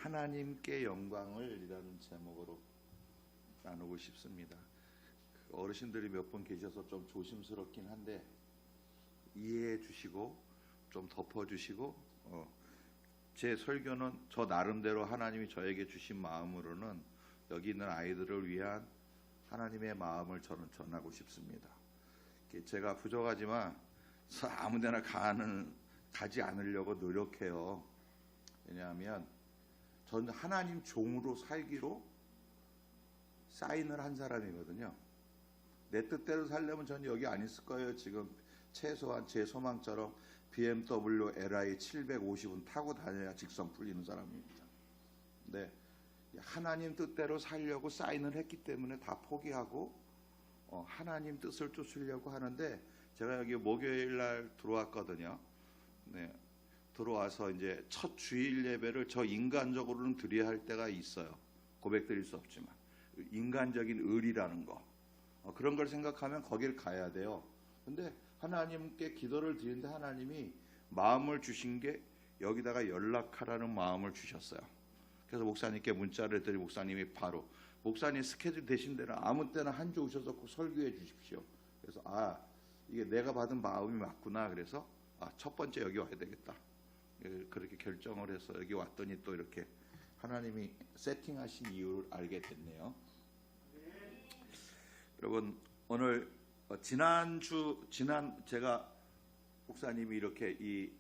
하나님께 영광을이라는 제목으로 나누고 싶습니다. 어르신들이 몇 분 계셔서 좀 조심스럽긴 한데 이해해 주시고 좀 덮어 주시고 제 설교는 저 나름대로 하나님이 저에게 주신 마음으로는 여기 있는 아이들을 위한 하나님의 마음을 저는 전하고 싶습니다. 제가 부족하지만 아무데나 가지 않으려고 노력해요. 왜냐하면 저는 하나님 종으로 살기로 사인을 한 사람이거든요. 내 뜻대로 살려면 저는 여기 안 있을 거예요. 지금 최소한 제 소망처럼 BMW LI 750은 타고 다녀야 직선 풀리는 사람입니다. 근데 하나님 뜻대로 살려고 사인을 했기 때문에 다 포기하고 하나님 뜻을 쫓으려고 하는데, 제가 여기 목요일 날 들어왔거든요. 네, 들어와서 이제 첫 주일 예배를 저 인간적으로는 드려야 할 때가 있어요. 고백드릴 수 없지만 인간적인 의리라는 거, 그런 걸 생각하면 거길 가야 돼요. 근데 하나님께 기도를 드리는데 하나님이 마음을 주신 게 여기다가 연락하라는 마음을 주셨어요. 그래서 목사님께 문자를 했더니 목사님이 바로 목사님 스케줄 되신 대로 아무 때나 한 주 오셔서 꼭 설교해 주십시오. 그래서 이게 내가 받은 마음이 맞구나. 그래서 첫 번째 여기 와야 되겠다. 그렇게 결정을 해서 여기 왔더니 또 이렇게 하나님이 세팅하신 이유를 알게 됐네요. 여러분, 오늘 제가 목사님이 이렇게 이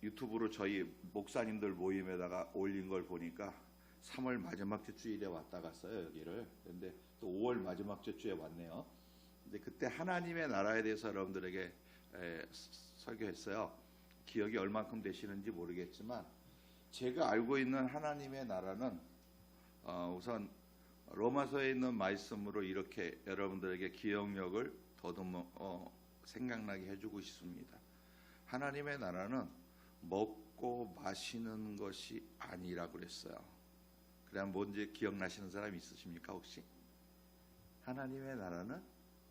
유튜브로 저희 목사님들 모임에다가 올린 걸 보니까 3월 마지막 주일에 왔다 갔어요, 여기를. 근데 또 5월 마지막 주에 왔네요. 근데 그때 하나님의 나라에 대해서 여러분들에게 설교했어요. 기억이 얼만큼 되시는지 모르겠지만 제가 알고 있는 하나님의 나라는 우선 로마서에 있는 말씀으로 이렇게 여러분들에게 기억력을 더듬어 생각나게 해주고 싶습니다. 하나님의 나라는 먹고 마시는 것이 아니라고 그랬어요. 그냥 뭔지 기억나시는 사람 있으십니까 혹시? 하나님의 나라는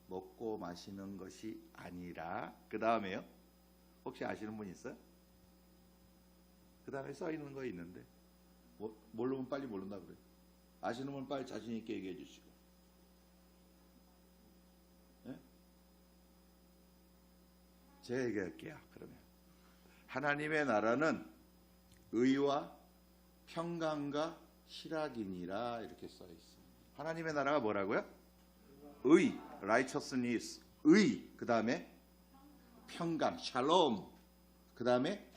먹고 마시는 것이 아니라, 그 다음에요? 혹시 아시는 분 있어요? 그 다음에 써 있는 거 있는데 모르면 빨리 모른다 그래요. 아시는 분 빨리 자신 있게 얘기해 주시고. 네? 제가 얘기할게요. 그러면 하나님의 나라는 의와 평강과 희락이니라 이렇게 써 있습니다. 하나님의 나라가 뭐라고요? 의, righteousness, 의, 그 다음에 평강, 샬롬, 그 다음에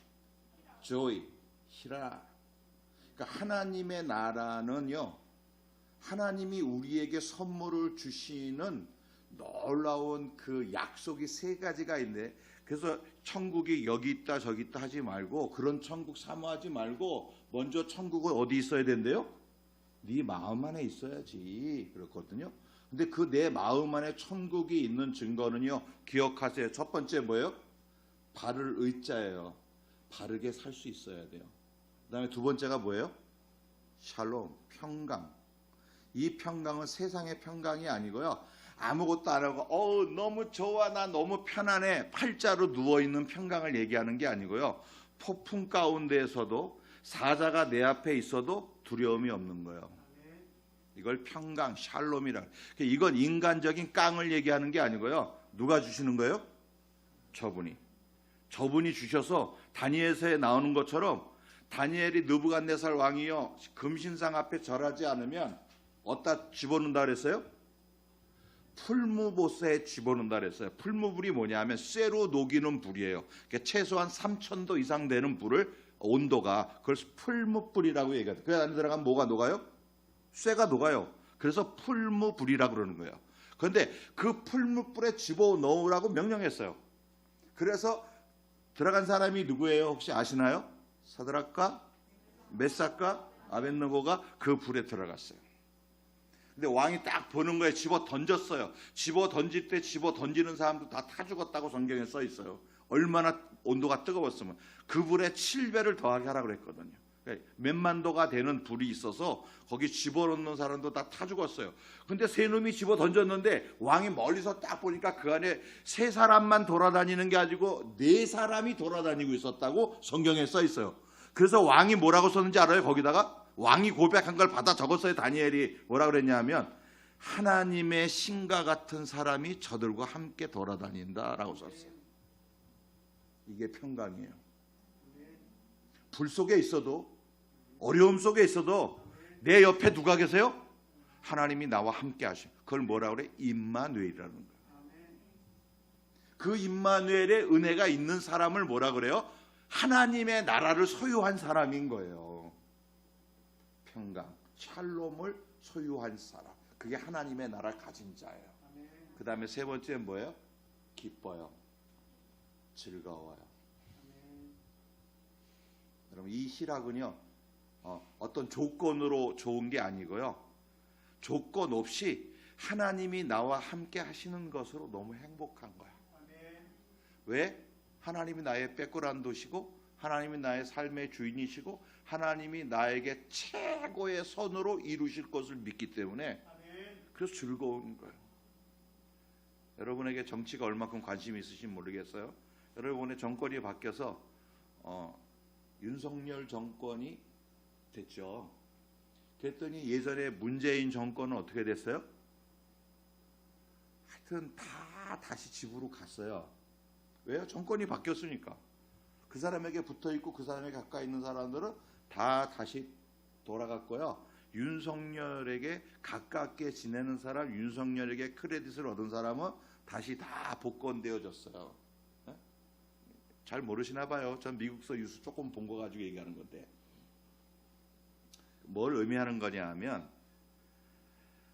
joy, 희락. 그러니까 하나님의 나라는요, 하나님이 우리에게 선물을 주시는 놀라운 그 약속이 세 가지가 있는데, 그래서 천국이 여기 있다 저기 있다 하지 말고, 그런 천국 사모하지 말고 먼저 천국은 어디 있어야 된대요? 네 마음 안에 있어야지 그렇거든요. 근데 그 내 마음 안에 천국이 있는 증거는요, 기억하세요. 첫 번째 뭐예요? 바를 의자예요. 바르게 살 수 있어야 돼요. 그 다음에 두 번째가 뭐예요? 샬롬, 평강. 이 평강은 세상의 평강이 아니고요, 아무것도 안 하고 너무 좋아, 나 너무 편안해, 팔자로 누워있는 평강을 얘기하는 게 아니고요, 폭풍 가운데에서도 사자가 내 앞에 있어도 두려움이 없는 거예요. 이걸 평강, 샬롬이라. 이건 인간적인 깡을 얘기하는 게 아니고요, 누가 주시는 거예요? 저분이 주셔서 다니엘서에 나오는 것처럼 다니엘이 느부갓네살 왕이요 금신상 앞에 절하지 않으면 어디다 집어넣는다 그랬어요? 풀무보스에 집어넣는다 그랬어요. 풀무불이 뭐냐면 쇠로 녹이는 불이에요. 그러니까 최소한 3000도 이상 되는 불을, 온도가, 그걸 풀무불이라고 얘기해요. 그 안에 들어가면 뭐가 녹아요? 쇠가 녹아요. 그래서 풀무불이라고 그러는 거예요. 그런데 그 풀무불에 집어넣으라고 명령했어요. 그래서 들어간 사람이 누구예요? 혹시 아시나요? 사드락과 메삭과 아벳느고가 그 불에 들어갔어요. 근데 왕이 딱 보는 거에 집어 던졌어요. 집어 던질 때 집어 던지는 사람도 다 타 죽었다고 성경에 써 있어요. 얼마나 온도가 뜨거웠으면. 그 불에 7배를 더하게 하라고 그랬거든요. 몇만 도가 되는 불이 있어서 거기 집어넣는 사람도 다 타 죽었어요. 근데 세 놈이 집어 던졌는데 왕이 멀리서 딱 보니까 그 안에 세 사람만 돌아다니는 게 아니고 네 사람이 돌아다니고 있었다고 성경에 써 있어요. 그래서 왕이 뭐라고 썼는지 알아요? 거기다가 왕이 고백한 걸 받아 적었어요. 다니엘이 뭐라 그랬냐면 하나님의 신과 같은 사람이 저들과 함께 돌아다닌다라고 썼어요. 이게 평강이에요. 불 속에 있어도, 어려움 속에 있어도 내 옆에 누가 계세요? 하나님이 나와 함께 하셔. 그걸 뭐라 그래? 임마누엘이라는 거예요. 그 임마누엘의 은혜가 있는 사람을 뭐라 그래요? 하나님의 나라를 소유한 사람인 거예요. 평강, 샬롬을 소유한 사람. 그게 하나님의 나라 가진 자예요. 그 다음에 세 번째는 뭐예요? 기뻐요. 즐거워요. 여러분, 이 희락은요, 어떤 조건으로 좋은 게 아니고요, 조건 없이 하나님이 나와 함께 하시는 것으로 너무 행복한 거야. 왜? 하나님이 나의 백그라운드시고, 하나님이 나의 삶의 주인이시고, 하나님이 나에게 최고의 선으로 이루실 것을 믿기 때문에 그래서 즐거운 거예요. 여러분에게 정치가 얼마큼 관심이 있으신지 모르겠어요. 여러분의 정권이 바뀌어서 윤석열 정권이 됐죠. 그랬더니 예전에 문재인 정권은 어떻게 됐어요? 하여튼 다 다시 집으로 갔어요. 왜요? 정권이 바뀌었으니까. 그 사람에게 붙어있고 그 사람에게 가까이 있는 사람들은 다 다시 돌아갔고요. 윤석열에게 가깝게 지내는 사람, 윤석열에게 크레딧을 얻은 사람은 다시 다 복권되어졌어요. 네? 잘 모르시나 봐요. 전 미국서 뉴스 조금 본 거 가지고 얘기하는 건데, 뭘 의미하는 거냐 하면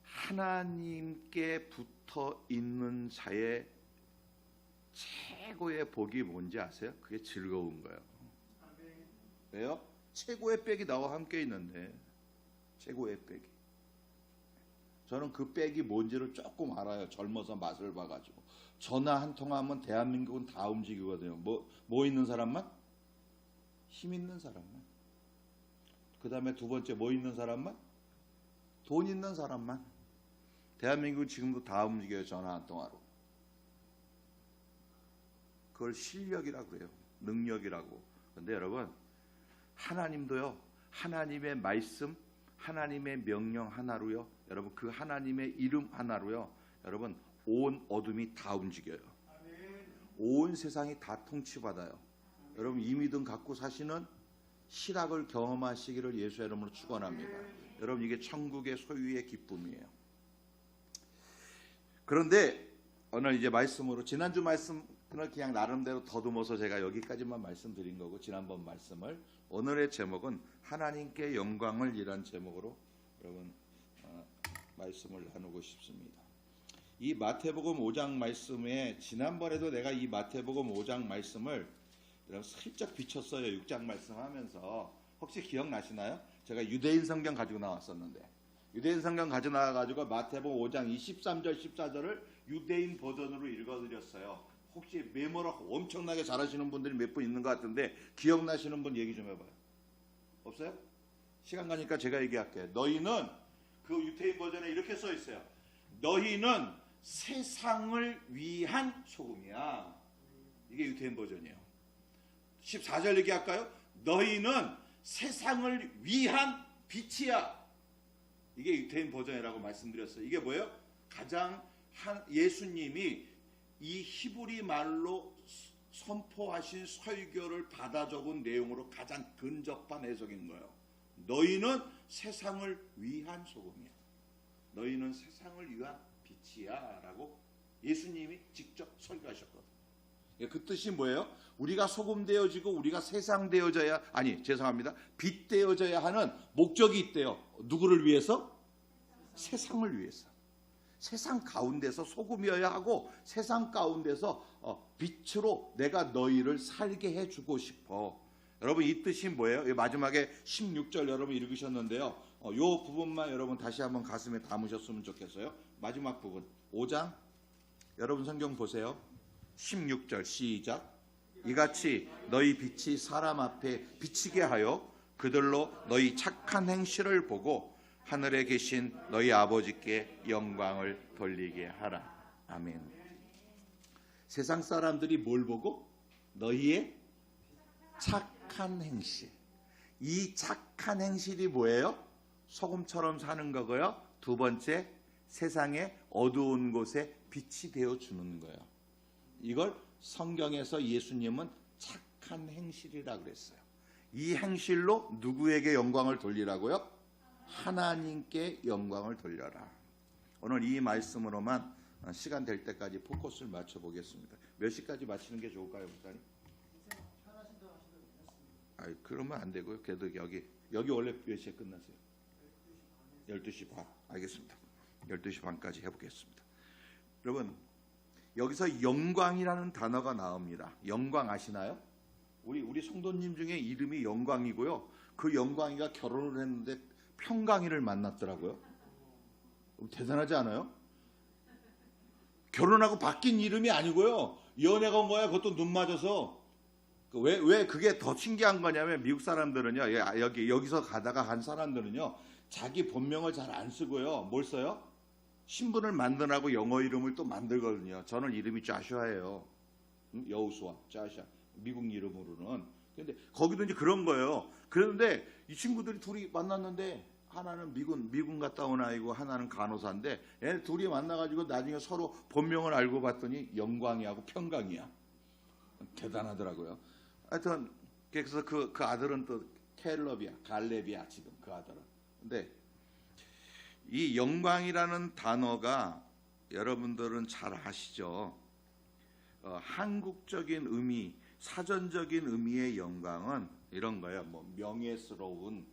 하나님께 붙어 있는 자의 최고의 복이 뭔지 아세요? 그게 즐거운 거예요. 왜요? 최고의 백이 나와 함께 있는데, 최고의 백이. 저는 그 백이 뭔지를 조금 알아요. 젊어서 맛을 봐가지고. 전화 한 통하면 대한민국은 다 움직이거든요. 뭐 있는 사람만? 힘 있는 사람만. 그 다음에 두 번째 뭐 있는 사람만? 돈 있는 사람만. 대한민국은 지금도 다 움직여요. 전화 한 통화로. 그걸 실력이라고 해요. 능력이라고. 그런데 여러분, 하나님도요, 하나님의 말씀, 하나님의 명령 하나로요, 여러분, 그 하나님의 이름 하나로요, 여러분, 온 어둠이 다 움직여요. 온 세상이 다 통치받아요. 여러분, 이 믿음 갖고 사시는 희락을 경험하시기를 예수의 이름으로 축원합니다. 여러분, 이게 천국의 소유의 기쁨이에요. 그런데 오늘 이제 말씀으로, 지난주 말씀을 그냥 나름대로 더듬어서 제가 여기까지만 말씀드린 거고, 지난번 말씀을, 오늘의 제목은 하나님께 영광을 이란 제목으로 여러분 말씀을 나누고 싶습니다. 이 마태복음 5장 말씀에, 지난번에도 내가 이 마태복음 5장 말씀을 슬쩍 비쳤어요. 6장 말씀하면서. 혹시 기억나시나요? 제가 유대인 성경 가지고 나왔었는데, 유대인 성경 가지고 나와가지고 마태복음 5장 23절 14절을 유대인 버전으로 읽어드렸어요. 혹시 메모를 엄청나게 잘하시는 분들이 몇 분 있는 것 같은데 기억나시는 분 얘기 좀 해봐요. 없어요? 시간 가니까 제가 얘기할게요. 너희는, 그 유대인 버전에 이렇게 써 있어요. 너희는 세상을 위한 소금이야. 이게 유대인 버전이에요. 14절 얘기할까요? 너희는 세상을 위한 빛이야. 이게 유대인 버전이라고 말씀드렸어요. 이게 뭐예요? 가장 예수님이 이 히브리 말로 선포하신 설교를 받아 적은 내용으로 가장 근접한 해석인 거예요. 너희는 세상을 위한 소금이야. 너희는 세상을 위한 빛이야 라고 예수님이 직접 설교하셨거든요. 그 뜻이 뭐예요? 우리가 소금 되어지고 우리가 세상 되어져야, 빛 되어져야 하는 목적이 있대요. 누구를 위해서? 세상을 위해서. 세상 가운데서 소금이어야 하고, 세상 가운데서 빛으로 내가 너희를 살게 해주고 싶어. 여러분, 이 뜻이 뭐예요? 마지막에 16절 여러분 읽으셨는데요. 이 부분만 여러분 다시 한번 가슴에 담으셨으면 좋겠어요. 마지막 부분 5장 여러분 성경 보세요. 16절 시작. 이같이 너희 빛이 사람 앞에 비치게 하여 그들로 너희 착한 행실을 보고 하늘에 계신 너희 아버지께 영광을 돌리게 하라. 아멘. 세상 사람들이 뭘 보고? 너희의 착한 행실. 이 착한 행실이 뭐예요? 소금처럼 사는 거고요. 두 번째, 세상의 어두운 곳에 빛이 되어 주는 거예요. 이걸 성경에서 예수님은 착한 행실이라고 그랬어요. 이 행실로 누구에게 영광을 돌리라고요? 하나님께 영광을 돌려라. 오늘 이 말씀으로만 시간 될 때까지 포커스를 맞춰 보겠습니다. 몇 시까지 마치는 게 좋을까요, 목사님? 그러면 안 되고요. 그래도 여기 원래 몇 시에 끝나세요? 12시 반. 알겠습니다. 12시 반까지 해보겠습니다. 여러분, 여기서 영광이라는 단어가 나옵니다. 영광 아시나요? 우리 성도님 중에 이름이 영광이고요. 그 영광이가 결혼을 했는데 평강이를 만났더라고요. 대단하지 않아요? 결혼하고 바뀐 이름이 아니고요. 연애가 온 거야. 그것도 눈 맞아서. 왜 그게 더 신기한 거냐면 미국 사람들은요. 여기서 가다가 한 사람들은요. 자기 본명을 잘 안 쓰고요. 뭘 써요? 신분을 만들라고 영어 이름을 또 만들거든요. 저는 이름이 자샤예요. 여호수아, 자샤. 미국 이름으로는. 근데 거기도 이제 그런 거예요. 그런데 이 친구들이 둘이 만났는데 하나는 미군 갔다 온 아이고 하나는 간호사인데 얘네 둘이 만나가지고 나중에 서로 본명을 알고 봤더니 영광이하고 평강이야. 대단하더라고요. 하여튼 그래서 그 아들은 또 갈렙이야 지금 그 아들은. 근데 이 영광이라는 단어가 여러분들은 잘 아시죠? 한국적인 의미, 사전적인 의미의 영광은 이런 거예요. 뭐 명예스러운,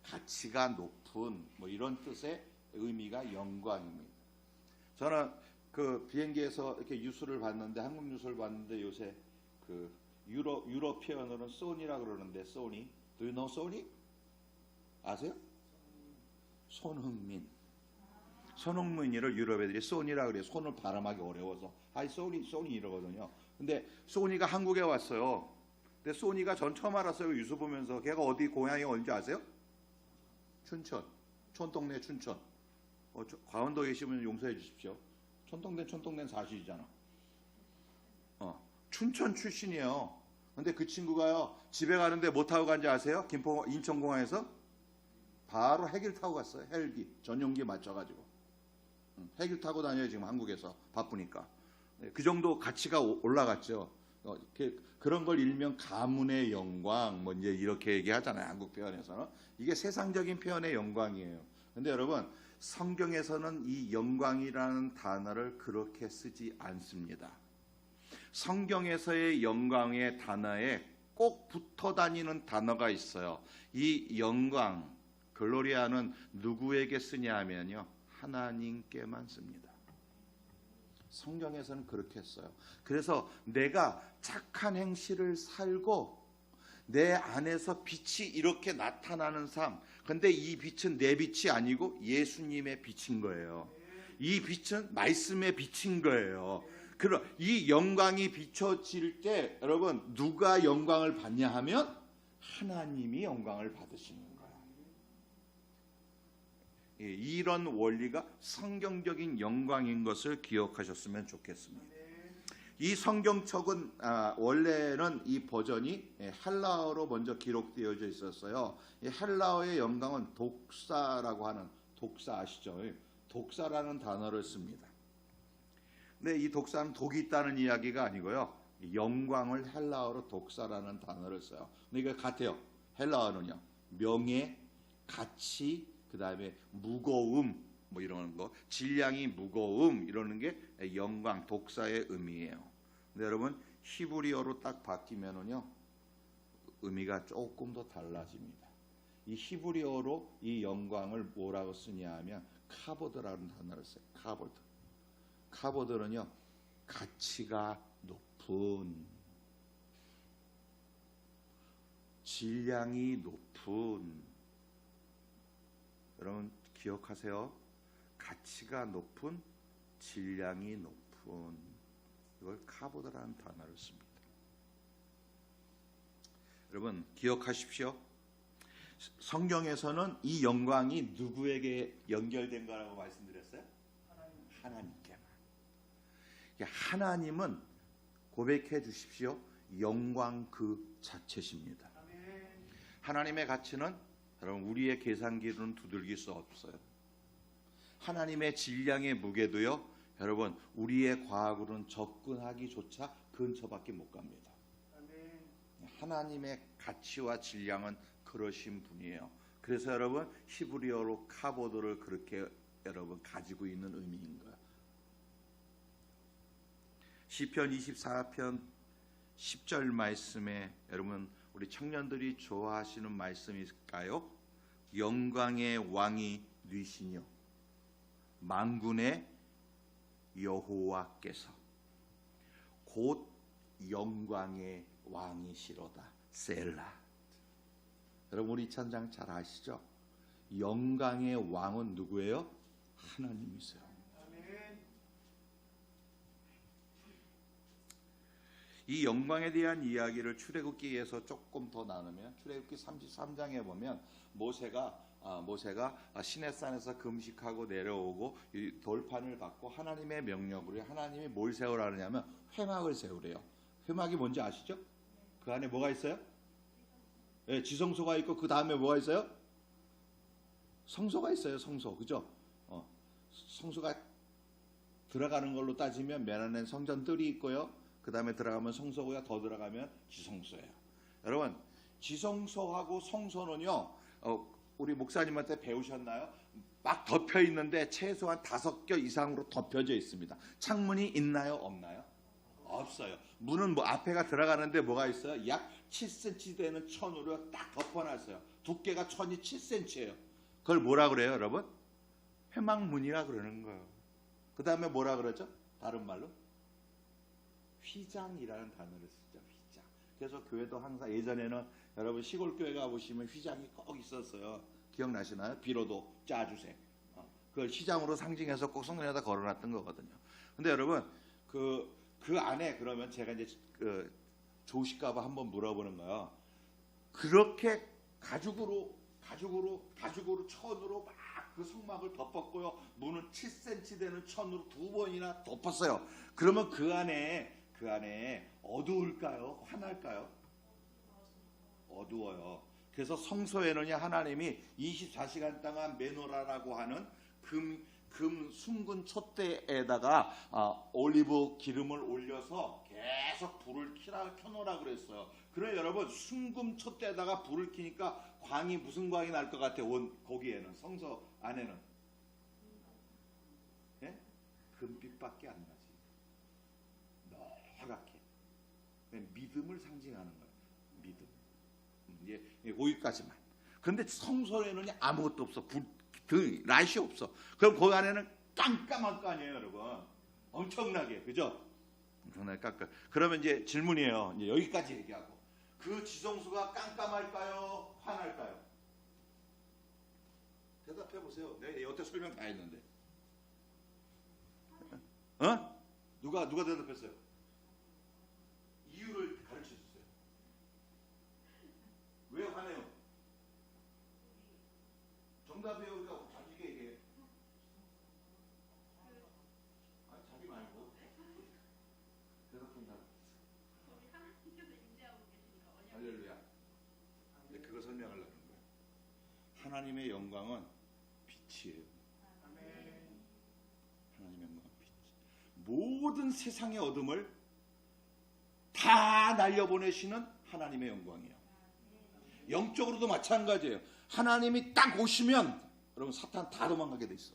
가치가 높은 뭐 이런 뜻의 의미가 영광입니다. 저는 그 비행기에서 이렇게 뉴스를 봤는데 한국 뉴스를 봤는데 요새 그 유럽 표현으로는 소니라 그러는데 소니, do you know 소니? 아세요? 손흥민이를 유럽 애들이 소니라 그래요. 손을 발음하기 어려워서 하이 소니 이러거든요. 근데 소니가 한국에 왔어요. 근데 소니가 전 처음 알았어요. 뉴스 보면서. 걔가 어디 고향이 어딘지 아세요? 촌동네 춘천. 강원도에 계시면 용서해 주십시오. 촌동네 사실이잖아. 춘천 출신이에요. 근데 그 친구가요. 집에 가는데 뭐 타고 간지 아세요? 인천공항에서 바로 헬기를 타고 갔어요. 헬기 전용기 맞춰가지고 헬기 타고 다녀요. 지금 한국에서 바쁘니까. 그 정도 가치가 올라갔죠. 그런 걸 일명 가문의 영광 뭐 이제 이렇게 얘기하잖아요. 한국 표현에서는. 이게 세상적인 표현의 영광이에요. 근데 여러분 성경에서는 이 영광이라는 단어를 그렇게 쓰지 않습니다. 성경에서의 영광의 단어에 꼭 붙어 다니는 단어가 있어요. 이 영광, 글로리아는 누구에게 쓰냐 하면요. 하나님께만 씁니다. 성경에서는 그렇게 써요. 그래서 내가 착한 행실을 살고 내 안에서 빛이 이렇게 나타나는 삶. 근데 이 빛은 내 빛이 아니고 예수님의 빛인 거예요. 이 빛은 말씀의 빛인 거예요. 그럼 이 영광이 비춰질 때 여러분 누가 영광을 받냐 하면 하나님이 영광을 받으시는 거예요. 이런 원리가 성경적인 영광인 것을 기억하셨으면 좋겠습니다. 이 성경책은 원래는 이 버전이 헬라어로 먼저 기록되어져 있었어요. 이 헬라어의 영광은 독사라고 하는, 독사 아시죠? 독사라는 단어를 씁니다. 근데 이 독사는 독이 있다는 이야기가 아니고요. 영광을 헬라어로 독사라는 단어를 써요. 근데 이거 같아요. 헬라어는요. 명예, 가치, 그 다음에 무거움, 뭐 이런 거, 질량이 무거움 이러는 게 영광, 독사의 의미예요. 근데 여러분 히브리어로 딱 바뀌면은요 의미가 조금 더 달라집니다. 이 히브리어로 이 영광을 뭐라고 쓰냐 하면 카보드라는 단어를 써요. 카보드는요 가치가 높은, 질량이 높은. 여러분 기억하세요. 가치가 높은, 질량이 높은. 이걸 카보드라는 단어를 씁니다. 여러분 기억하십시오. 성경에서는 이 영광이 누구에게 연결된 거라고 말씀드렸어요? 하나님께만. 하나님은 고백해 주십시오. 영광 그 자체십니다. 하나님의 가치는 여러분 우리의 계산기로는 두들길 수 없어요. 하나님의 질량의 무게도요, 여러분 우리의 과학으로는 접근하기조차 근처밖에 못 갑니다. 하나님의 가치와 질량은 그러신 분이에요. 그래서 여러분 히브리어로 카보드를 그렇게 여러분 가지고 있는 의미인 거예요. 시편 24편 10절 말씀에 여러분 우리 청년들이 좋아하시는 말씀일까요? 영광의 왕이 뉘시뇨 만군의 여호와께서 곧 영광의 왕이시로다. 셀라. 여러분 우리 이 찬양 잘 아시죠? 영광의 왕은 누구예요? 하나님이세요. 이 영광에 대한 이야기를 출애굽기에서 조금 더 나누면 출애굽기 33장에 보면 모세가 시내산에서 금식하고 내려오고 이 돌판을 받고 하나님의 명령으로 하나님이 뭘 세우라 하냐면 회막을 세우래요. 회막이 뭔지 아시죠? 그 안에 뭐가 있어요? 네, 지성소가 있고 그 다음에 뭐가 있어요? 성소가 있어요. 성소. 그죠? 성소가 들어가는 걸로 따지면 맨 안에 성전들이 있고요. 그 다음에 들어가면 성소고요. 더 들어가면 지성소예요. 여러분 지성소하고 성소는요, 우리 목사님한테 배우셨나요? 막 덮여 있는데 최소한 5겹 이상으로 덮여져 있습니다. 창문이 있나요? 없나요? 없어요. 문은 뭐 앞에가 들어가는데 뭐가 있어요? 약 7cm 되는 천으로 딱 덮어놨어요. 두께가 천이 7cm예요. 그걸 뭐라 그래요, 여러분? 회막문이라 그러는 거예요. 그 다음에 뭐라 그러죠? 다른 말로? 휘장이라는 단어를 쓰죠. 휘장. 그래서 교회도 항상 예전에는 여러분 시골 교회 가보시면 휘장이 꼭 있었어요. 기억나시나요? 비로도 짜주세. 그걸 휘장으로 상징해서 꼭 성전에다 걸어놨던 거거든요. 근데 여러분 그 안에 그러면 제가 이제 좋으실까봐 한번 물어보는 거예요. 그렇게 가죽으로 천으로 막 그 성막을 덮었고요. 문은 7cm 되는 천으로 2번이나 덮었어요. 그러면 그 안에 어두울까요? 환할까요? 어두워요. 그래서 성소에는 하나님이 24시간 동안 메노라라고 하는 금 숭근 촛대에다가 올리브 기름을 올려서 계속 불을 켜놓으라 그랬어요. 그래 여러분 숭금 촛대에다가 불을 켜니까 광이 무슨 광이 날 것 같아요? 거기에는 성소 안에는 예? 금빛밖에 안 나지. 노랗게 믿음을 상징하는 거예요. 믿음. 거기까지만. 그런데 성소에는 아무것도 없어. 라이트 없어. 그럼 거기 안에는 깜깜할 거 아니에요, 여러분. 엄청나게, 그죠? 엄청나게 깜깜. 그러면 이제 질문이에요. 이제 여기까지 얘기하고 그 지성소가 깜깜할까요? 환할까요? 대답해 보세요. 내가 여태 설명 다 했는데. 누가 대답했어요? 이유를 가르쳐 주세요. 왜 화내요? 정답이에요. 우리가 자기게 얘기해. 아니 자기 말고. 대답한다. 할렐루야. 그거 설명하려는 거예요. 하나님의 영광은 빛이에요. 하나님의 영광은 빛. 모든 세상의 어둠을 다 날려보내시는 하나님의 영광이에요. 영적으로도 마찬가지예요. 하나님이 딱 오시면 여러분 사탄 다 도망가게 돼 있어.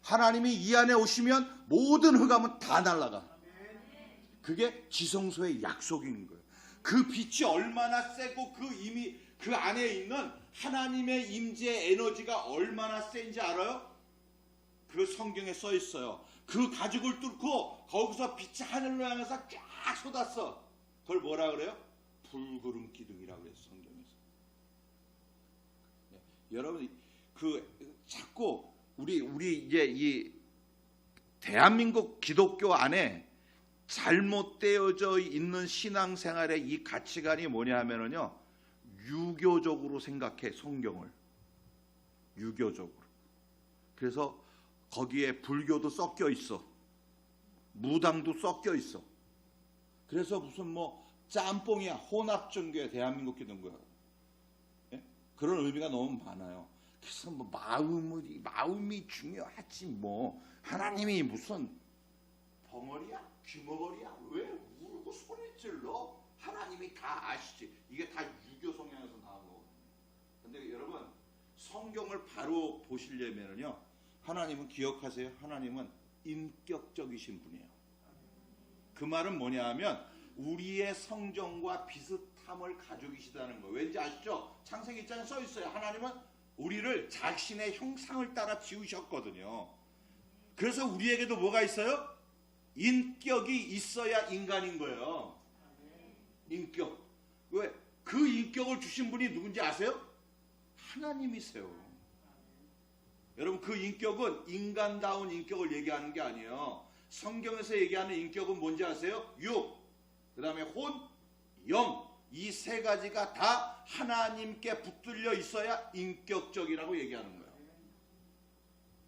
하나님이 이 안에 오시면 모든 흑암은 다 날아가. 그게 지성소의 약속인 거예요. 그 빛이 얼마나 세고 그 안에 있는 하나님의 임재의 에너지가 얼마나 센지 알아요? 그 성경에 써 있어요. 그 가죽을 뚫고 거기서 빛이 하늘로 향해서 쫙 쏟았어. 그걸 뭐라 그래요? 불구름 기둥이라고 그랬어, 성경에서. 여러분 자꾸 우리 이제 이 대한민국 기독교 안에 잘못되어져 있는 신앙생활의 이 가치관이 뭐냐 하면은요, 유교적으로 생각해. 성경을 유교적으로. 그래서 거기에 불교도 섞여 있어. 무당도 섞여 있어. 그래서 무슨 짬뽕이야. 혼합종교야. 대한민국 기독교야. 예? 그런 의미가 너무 많아요. 그래서 뭐 마음이 중요하지 뭐. 하나님이 무슨 벙어리야? 귀머거리야? 왜 울고 소리 질러? 하나님이 다 아시지. 이게 다 유교 성향에서 나온 거거든요. 근데 여러분 성경을 바로 보시려면요, 하나님은 기억하세요. 하나님은 인격적이신 분이에요. 그 말은 뭐냐 하면 우리의 성정과 비슷함을 가지고 계시다는 거예요. 왠지 아시죠? 창세기 1장에 써 있어요. 하나님은 우리를 자신의 형상을 따라 지으셨거든요. 그래서 우리에게도 뭐가 있어요? 인격이 있어야 인간인 거예요. 인격. 왜? 그 인격을 주신 분이 누군지 아세요? 하나님이세요. 여러분 그 인격은 인간다운 인격을 얘기하는 게 아니에요. 성경에서 얘기하는 인격은 뭔지 아세요? 육, 그 다음에 혼, 영. 이 세 가지가 다 하나님께 붙들려 있어야 인격적이라고 얘기하는 거예요.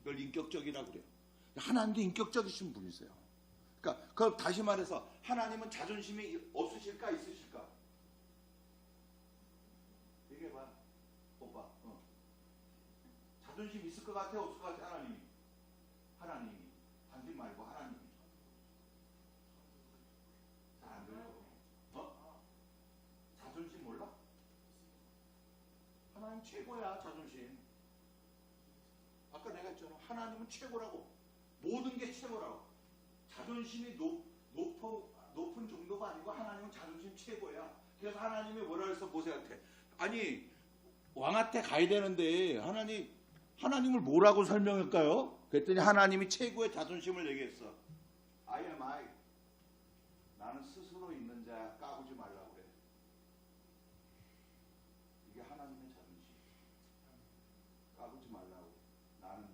이걸 인격적이라고 그래요. 하나님도 인격적이신 분이세요. 그러니까 그럼 다시 말해서 하나님은 자존심이 없으실까 있으실까? 얘기해봐. 오빠. 자존심 있을 것 같아 없을 것 같아? 하나님이 당신 말고 하나님이. 잘 안 들려. 자존심 몰라? 하나님 최고야. 자존심. 아까 내가 했잖아. 하나님은 최고라고. 모든 게 최고라고. 자존심이 높은 정도가 아니고 하나님은 자존심 최고야. 그래서 하나님이 뭐라 그래서 모세한테, 아니 왕한테 가야 되는데 하나님을 뭐라고 설명할까요? 그랬더니 하나님이 최고의 자존심을 얘기했어. I am I. 나는 스스로 있는 자야. 까부지 말라고 그래. 이게 하나님의 자존심. 까부지 말라고. 나는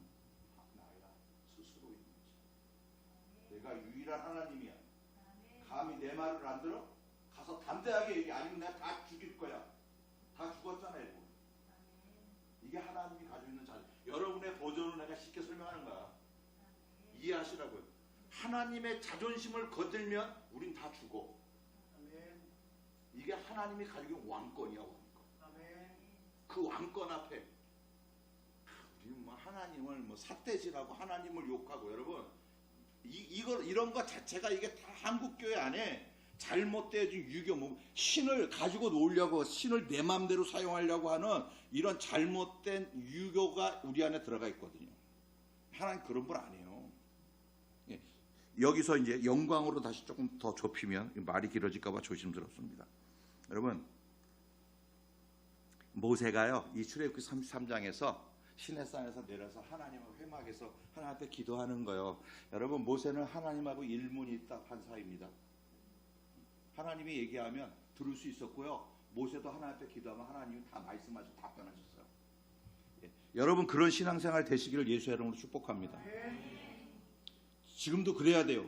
나야. 스스로 있는 자. 내가 유일한 하나님이야. 감히 내 말을 안 들어? 가서 담대하게 얘기. 아니면 내가 다 죽일 거야. 다 죽었잖아. 이게 하나님이 가지고 있는 자존심. 여러분의 버전으로 내가 쉽게 설명하는 거야. 이해하시라고요. 하나님의 자존심을 거들면 우린 다 죽어. 이게 하나님이 가지고 있는 왕권이야. 왕권. 그 왕권 앞에 우리는 뭐 하나님을 뭐 삿대질하고 하나님을 욕하고, 여러분 이런 거 자체가 이게 다 한국교회 안에 잘못된 유교, 신을 가지고 놀려고, 신을 내 마음대로 사용하려고 하는 이런 잘못된 유교가 우리 안에 들어가 있거든요. 하나님 그런 분 아니에요. 예. 여기서 이제 영광으로 다시 조금 더 좁히면 말이 길어질까봐 조심스럽습니다. 여러분 모세가요, 이 출애굽기 33장에서 시내산에서 내려서 하나님을 회막에서 하나님 앞에 기도하는 거예요. 여러분 모세는 하나님하고 일문일답한 사이입니다. 하나님이 얘기하면 들을 수 있었고요. 모세도 하나님 앞에 기도하면 하나님이 다 말씀하시고 답변하셨어요. 예. 여러분 그런 신앙생활 되시기를 예수 이름으로 축복합니다. 지금도 그래야 돼요.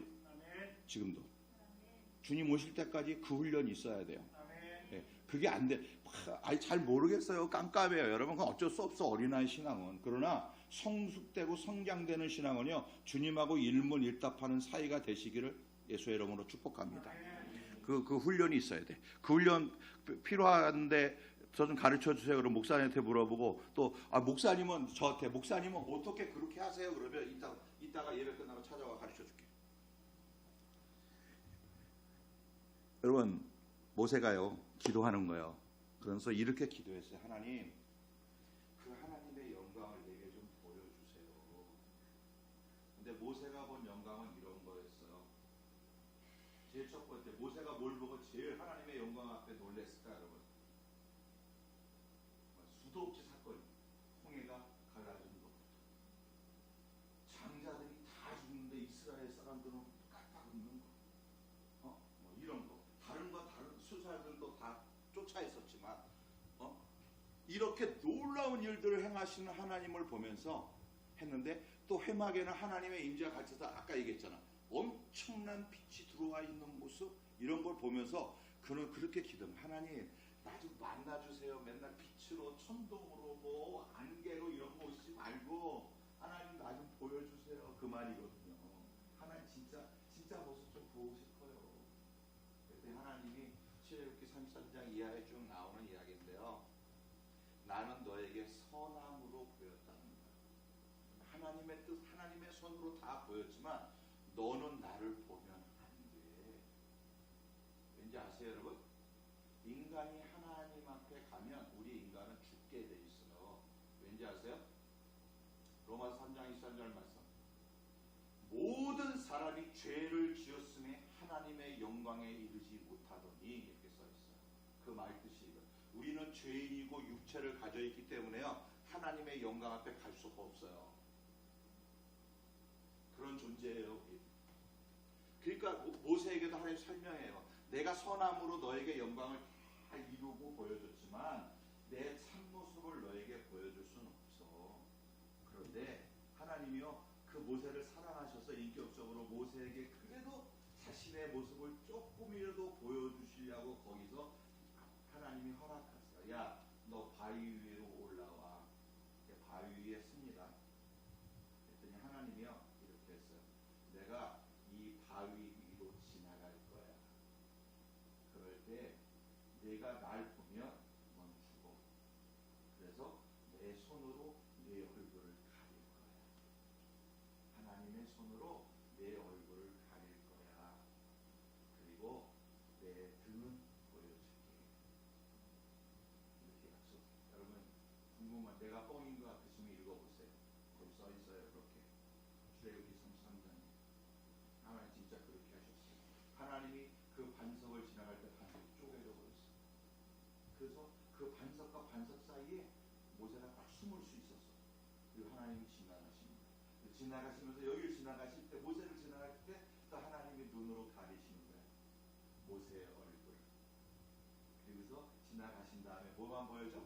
지금도. 주님 오실 때까지 그 훈련이 있어야 돼요. 예. 그게 안 돼. 잘 모르겠어요. 깜깜해요. 여러분 그건 어쩔 수 없어. 어린아이 신앙은. 그러나 성숙되고 성장되는 신앙은요, 주님하고 일문일답하는 사이가 되시기를 예수 이름으로 축복합니다. 그 훈련이 있어야 돼. 그 훈련 필요한데 저 좀 가르쳐 주세요. 그럼 목사님한테 물어보고, 또 목사님은 저한테, 목사님은 어떻게 그렇게 하세요? 그러면 이따가 예배 끝나고 찾아와 가르쳐 줄게. 여러분 모세가요 기도하는 거예요. 그러면서 이렇게 기도했어요. 하나님, 그 하나님의 영광을 내게 좀 보여주세요. 근데 모세가 본 영광은 이런 거였어요. 제일 첫 번째, 모세가 뭘 보고 제일 하나님의 영광 앞에 놀랬을까, 여러분? 수도 없이 사건, 홍해가 갈라지는 것, 장자들이 다 죽는데 이스라엘 사람들은 깍깍 웃는 거, 뭐 이런 거, 다른 수사들도 다 쫓아 있었지만, 이렇게 놀라운 일들을 행하시는 하나님을 보면서 했는데, 또 회막에는 하나님의 임재가 갇혀서 아까 얘기했잖아. 엄청난 빛이 들어와 있는 모습, 이런 걸 보면서 그는 그렇게 기도합니다. 하나님, 나 좀 만나주세요. 맨날 빛으로, 천둥으로, 뭐 안개로 이런 거 오시지 말고 하나님 나 좀 보여주세요. 그 말이거든요. 하나님 진짜 모습 좀 보고 싶어요. 그랬더니 하나님이 출애굽기 33장 이하에 쭉 나오는 이야기인데요. 나는 너에게 선함으로 보였다는 거야. 하나님의 뜻, 하나님의 손으로 다 보였지만 너는 나를 보면 안 돼. 왠지 아세요, 여러분? 인간이 하나님 앞에 가면 우리 인간은 죽게 돼 있어요. 왠지 아세요? 로마서 3장 23절 말씀. 모든 사람이 죄를 지었음에 하나님의 영광에 이르지 못하더니 이렇게 써 있어요. 그 말 뜻이 이거. 우리는 죄인이고 육체를 가져 있기 때문에요. 하나님의 영광 앞에 갈 수가 없어요. 그런 존재예요. 그러니까 모세에게도 하나님 설명해요. 내가 선함으로 너에게 영광을 다 이루고 보여줬지만 내 참모습을 너에게 보여줄 수는 없어. 그런데 하나님이요, 그 모세를 사랑하셔서 인격적으로 모세에게 그래도 자신의 모습을 조금이라도 보여주시려고 거기서 하나님이 허락했어요. 야, 너 바위 위로 올라와. 바위 위에 씁니다. 그랬더니 하나님이요, 이렇게 했어요. 내가 이 바위 위로 지나갈 거야. 그럴 때 내가 날 보면 멈추고, 그래서 내 손으로 내 얼굴을 가릴 거야. 하나님의 손으로 내 얼굴을 가릴 거야. 그리고 내 등은 보여줄게. 이렇게 약속. 여러분 궁금한, 내가 뻥인 것 같으시면 읽어보세요. 거기 써 있어요. 그렇게 출애굽기 33장. 하나님 진짜 그렇게 하셨어요. 하나님이 그 반석을 지나갈 때 반석이 쪼개져 버렸어요. 그래서 그 반석과 반석 사이에 모세가 딱 숨을 수 있었어. 그리고 하나님이 지나가십니다. 지나가시면서 여기를 지나가실 때, 모세를 지나갈 때 또 하나님이 눈으로 가리시는 거예요. 모세의 얼굴. 그리고서 지나가신 다음에 뭐만 보여줘?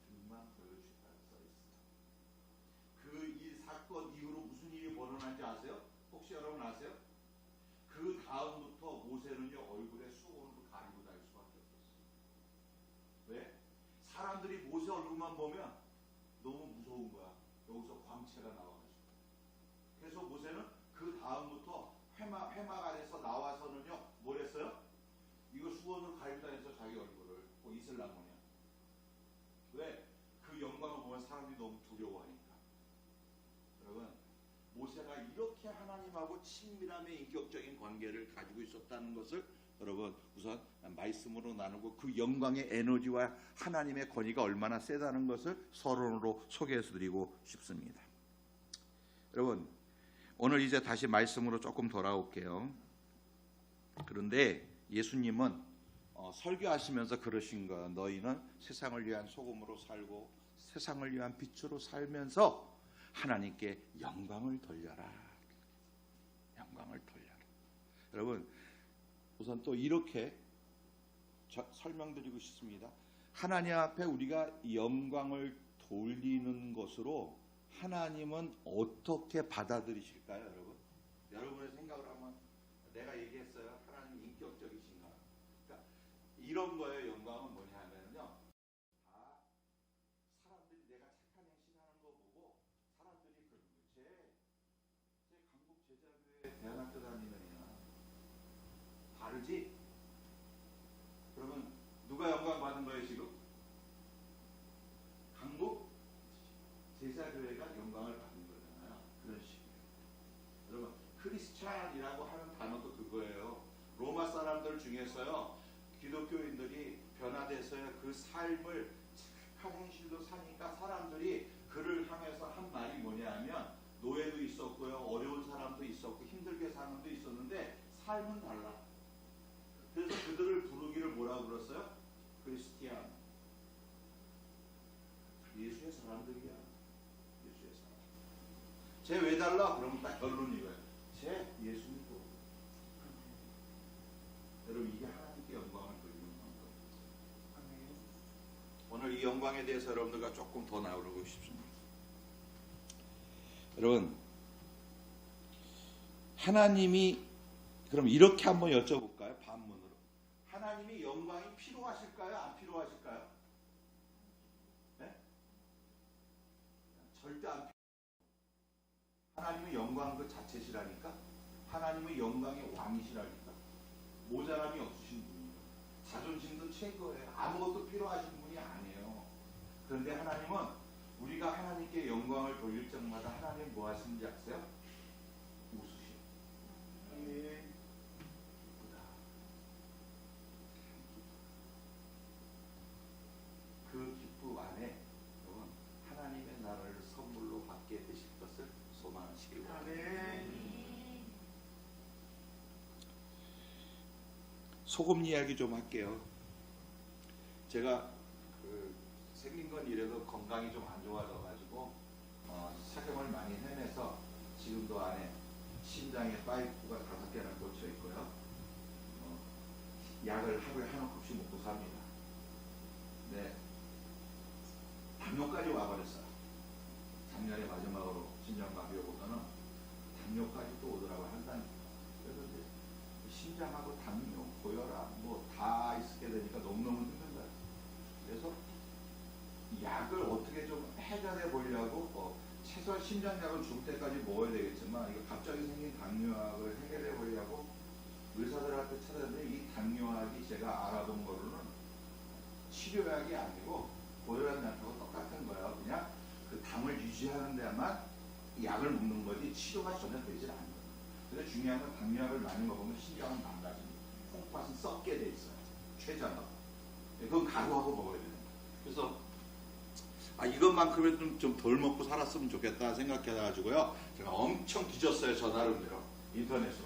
등만 보여주다고 써 있어요. 그 이 사건 이후로 무슨 일이 벌어난지 아세요? 혹시 여러분 아세요? 그 다음부터 모세는요, 얼굴에 수건으로 가리고 다닐 수밖에 없었어요. 왜? 사람들이 모세 얼굴만 보면 너무 무서운 거야. 여기서 광채가 나와가지고. 그래서 모세는 그 다음부터 회막 안에서 나와서는요, 뭘 했어요? 이거 수건으로 가리고 다녀서 자기 얼굴을 이슬람문이야. 왜? 그 영광을 보면 사람들이 너무 두려워하니까. 여러분, 모세가 이렇게 하나님하고 친밀함의 인격적인 관계를 가지고 있었다는 것을 여러분 우선 말씀으로 나누고, 그 영광의 에너지와 하나님의 권위가 얼마나 세다는 것을 서론으로 소개해서 드리고 싶습니다. 여러분, 오늘 이제 다시 말씀으로 조금 돌아올게요. 그런데 예수님은 설교하시면서 그러신 거예요. 너희는 세상을 위한 소금으로 살고 세상을 위한 빛으로 살면서 하나님께 영광을 돌려라. 영광을 돌려라. 여러분, 우선 또 이렇게 설명드리고 싶습니다. 하나님 앞에 우리가 영광을 돌리는 것으로 하나님은 어떻게 받아들이실까요, 여러분? 여러분의 생각을 하면, 내가 얘기했어요. 하나님 인격적이신가? 그러니까 이런 거예요. 영광은 뭐냐 하면요, 다 사람들이 내가 착한 행실하는 거 보고 사람들이 그런 거예요. 제 강북 제자교회 대안학교 다니는 애야. 다르지? 그러면 누가 영광 받은 거예요 지금? 강북 제자교회가 영광을 받는 거잖아요. 그런 식이에요. 여러분, 크리스찬이라고 하는 단어도 그거예요. 로마 사람들 중에서요, 기독교인들이 변화돼서요, 그 삶을 착한 행실로 사니까 사람들이 그를 향해서 한 말이 뭐냐 하면, 노예도 있었고요, 어려운 사람도 있었고 힘들게 사는 사람도 있었는데 삶은 달라. 그래서 그들을 부르기를 뭐라고 불렀어요? 크리스티안. 예수의 사람들이야. 예수의 사람. 쟤 왜 달라? 그러면 딱 결론이 이거예요. 쟤 예수 믿고. 여러분, 이게 하나님께 영광을 돌리는 방법이에요. 오늘 이 영광에 대해서 여러분들과 조금 더 나누고 싶습니다. 여러분, 하나님이, 그럼 이렇게 한번 여쭤볼까요? 반문으로. 하나님이 영광이 필요하실까요? 안 필요하실까요? 네? 절대 안 필요해요. 하나님은 영광 그 자체시라니까. 하나님은 영광의 왕이시라니까. 모자람이 없으신 분이에요. 최고예요. 아무것도 필요하신 분이 아니에요. 그런데 하나님은 우리가 하나님께 영광을 돌릴 적마다 하나님 뭐 하시는지 아세요? 웃으시오. 그 기쁨 안에 여러분 하나님의 나라를 선물로 받게 되실 것을 소망하시길 바랍니다. 소금 이야기 좀 할게요. 제가 생긴 건 이래도 건강이 좀 안 좋아져가지고 사경을 많이 헤매서 지금도 안에 심장에 파이프가 5개나 꽂혀 있고요. 약을 하루에 한 컵씩 먹고 삽니다. 네, 당뇨까지 와버렸어요. 작년에 마지막으로 심장마비 오고서는 당뇨까지 또 오더라고 한다니까. 그래서 이제 심장하고 당뇨, 고혈압 뭐 다 있게 되니까 너무너무 힘든 거예요. 그래서 약을 어떻게 좀 해결해 보려고 최소한 심장약을 죽을 때까지 먹어야 되겠지만 이거 갑자기 생긴 당뇨약을 해결해 보려고 의사들한테 찾았는데 이 당뇨약이 제가 알아본 거로는 치료약이 아니고 고혈압 약하고 똑같은 거예요. 그냥 그 당을 유지하는 데만 약을 먹는 거지 치료가 전혀 되질 않는 거예요. 근데 중요한 건 당뇨약을 많이 먹으면 신장은 망가집니다. 콩팥은 썩게 돼 있어요. 췌장하고. 그건 각오하고 먹어야 돼요. 그래서 이것만큼은 좀 덜 먹고 살았으면 좋겠다 생각해가지고요. 제가 엄청 뒤졌어요. 저 나름대로. 인터넷으로.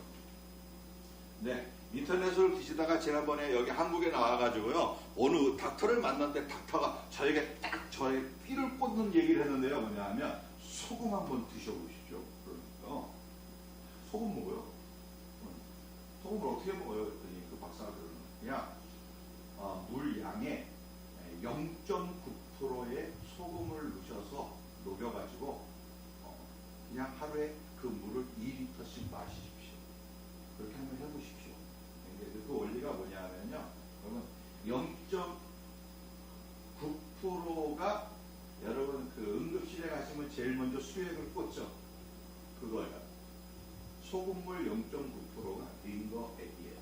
네. 인터넷을 뒤지다가 지난번에 여기 한국에 나와가지고요. 어느 닥터를 만났는데 닥터가 저에게 딱 저의 피를 꽂는 얘기를 했는데요. 뭐냐 하면 소금 한번 드셔보시죠. 그러니까 소금 먹어요. 소금을 어떻게 먹어요? 그랬더니 그 박사가 그냥 물 양의 0.9%의 소금을 넣으셔서 녹여가지고 그냥 하루에 그 물을 2리터씩 마시십시오. 그렇게 한번 해보십시오. 그 원리가 뭐냐면요. 여러분 0.9%가 여러분 그 응급실에 가시면 제일 먼저 수액을 꽂죠. 그거예요. 소금물 0.9%가 링거액이에요.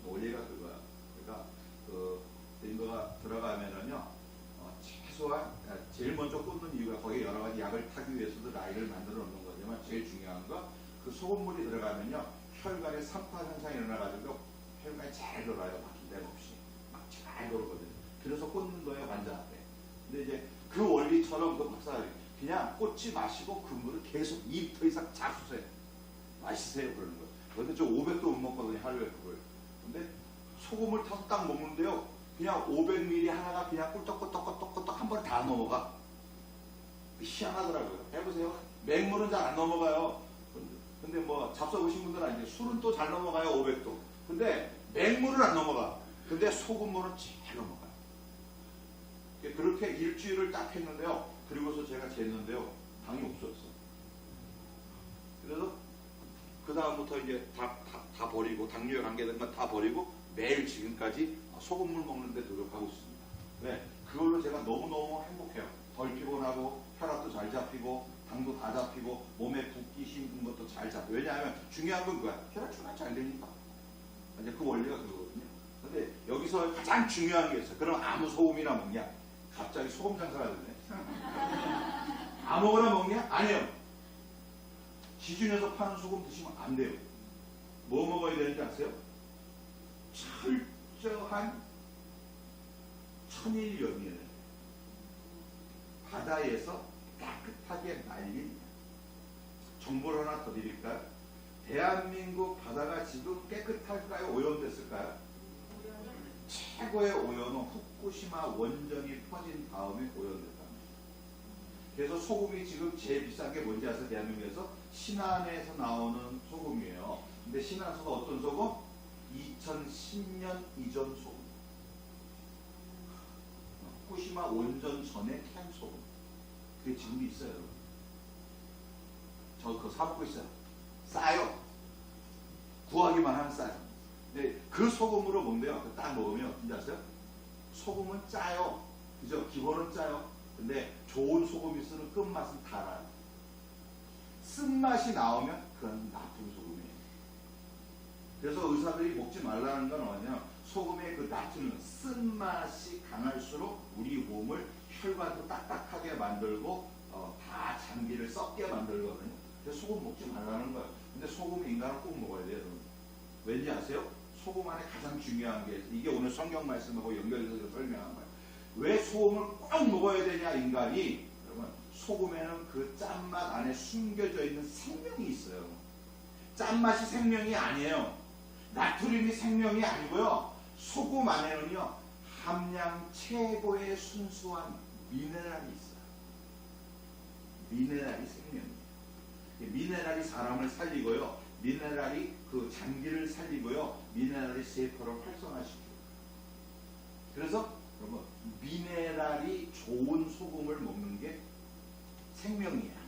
원리가 그거야. 그러니까 그 링거가 들어가면은요. 최소한 제일 먼저 꽂는 이유가 거기에 여러 가지 약을 타기 위해서도 라인을 만들어 놓는 거지만 제일 중요한 거 그 소금물이 들어가면요. 혈관에 산파 현상이 일어나가지고 혈관이 잘 돌아요. 막힌 데가 없이. 막 잘 돌거든요. 그래서 꽂는 거예요. 환자한테. 근데 이제 그 원리처럼 그 박사가 그냥 꽂지 마시고 그 물을 계속 2리터 이상 잡수세요. 마시세요. 그러는 거예요. 근데 저 500도 못 먹거든요. 하루에 그걸. 근데 소금을 타서 딱 먹는데요. 그냥 500ml 하나가 그냥 꿀떡꿀떡꿀떡꿀떡 한 번에 다 넘어가. 희한하더라고요. 해보세요. 맹물은 잘 안 넘어가요. 근데 뭐 잡숴보신 분들은 아니죠. 술은 또 잘 넘어가요. 500도. 근데 맹물은 안 넘어가. 근데 소금물은 잘 넘어가요. 그렇게 일주일을 딱 했는데요. 그리고서 제가 쟀는데요. 당이 없었어. 그래서 그 다음부터 이제 다 버리고 당뇨에 관계된 건 다 버리고 매일 지금까지 소금물 먹는데 노력하고 있습니다. 네, 그걸로 제가 너무너무 행복해요. 덜 피곤하고 혈압도 잘 잡히고 당도 다 잡히고 몸에 붓기 힘든 것도 잘 잡히고. 왜냐하면 중요한 건 뭐야? 혈액순환 잘 되니까. 이제 그 원리가 그거거든요. 근데 여기서 가장 중요한 게 있어요. 그럼 아무 소금이나 먹냐? 갑자기 소금 장사가 되네. 아무거나 먹냐? 아니에요. 기준에서 파는 소금 드시면 안 돼요. 뭐 먹어야 되는지 아세요? 철저한 천일염이에요. 바다에서 깨끗하게 말린. 정보를 하나 더 드릴까요? 대한민국 바다가 지금 깨끗할까요? 오염됐을까요? 최고의 오염은 후쿠시마 원전이 터진 다음에 오염됐답니다. 그래서 소금이 지금 제일 비싼 게 뭔지 아세요? 대한민국에서 신안에서 나오는 소금이에요. 근데 신안소가 어떤 소금? 2010년 이전 소금. 후쿠시마 원전 전에 캔 소금. 그게 지금도 있어요. 저 그거 사먹고 있어요. 싸요. 구하기만 하면 싸요. 근데 그 소금으로 먹는데요. 딱 먹으면 어떤지 아세요? 소금은 짜요. 그죠? 기본은 짜요. 근데 좋은 소금이 쓰는 끝맛은 달아요. 쓴맛이 나오면 그건 나쁜 소금이에요. 그래서 의사들이 먹지 말라는 건 뭐냐? 소금의 그 나트륨 쓴맛이 강할수록 우리 몸을 혈관도 딱딱하게 만들고 다 장기를 썩게 만들거든요. 그래서 소금 먹지 말라는 거예요. 근데 소금 인간은 꼭 먹어야 돼요. 여러분. 왠지 아세요? 소금 안에 가장 중요한 게 이게 오늘 성경 말씀하고 연결해서 설명한 거예요. 왜 소금을 꼭 먹어야 되냐 인간이? 여러분 소금에는 그 짠맛 안에 숨겨져 있는 생명이 있어요. 짠맛이 생명이 아니에요. 나트륨이 생명이 아니고요. 소금 안에는요 함량 최고의 순수한 미네랄이 있어요. 미네랄이 생명이에요. 미네랄이 사람을 살리고요. 미네랄이 그 장기를 살리고요. 미네랄이 세포를 활성화시키고. 그래서 여러분 미네랄이 좋은 소금을 먹는 게 생명이야.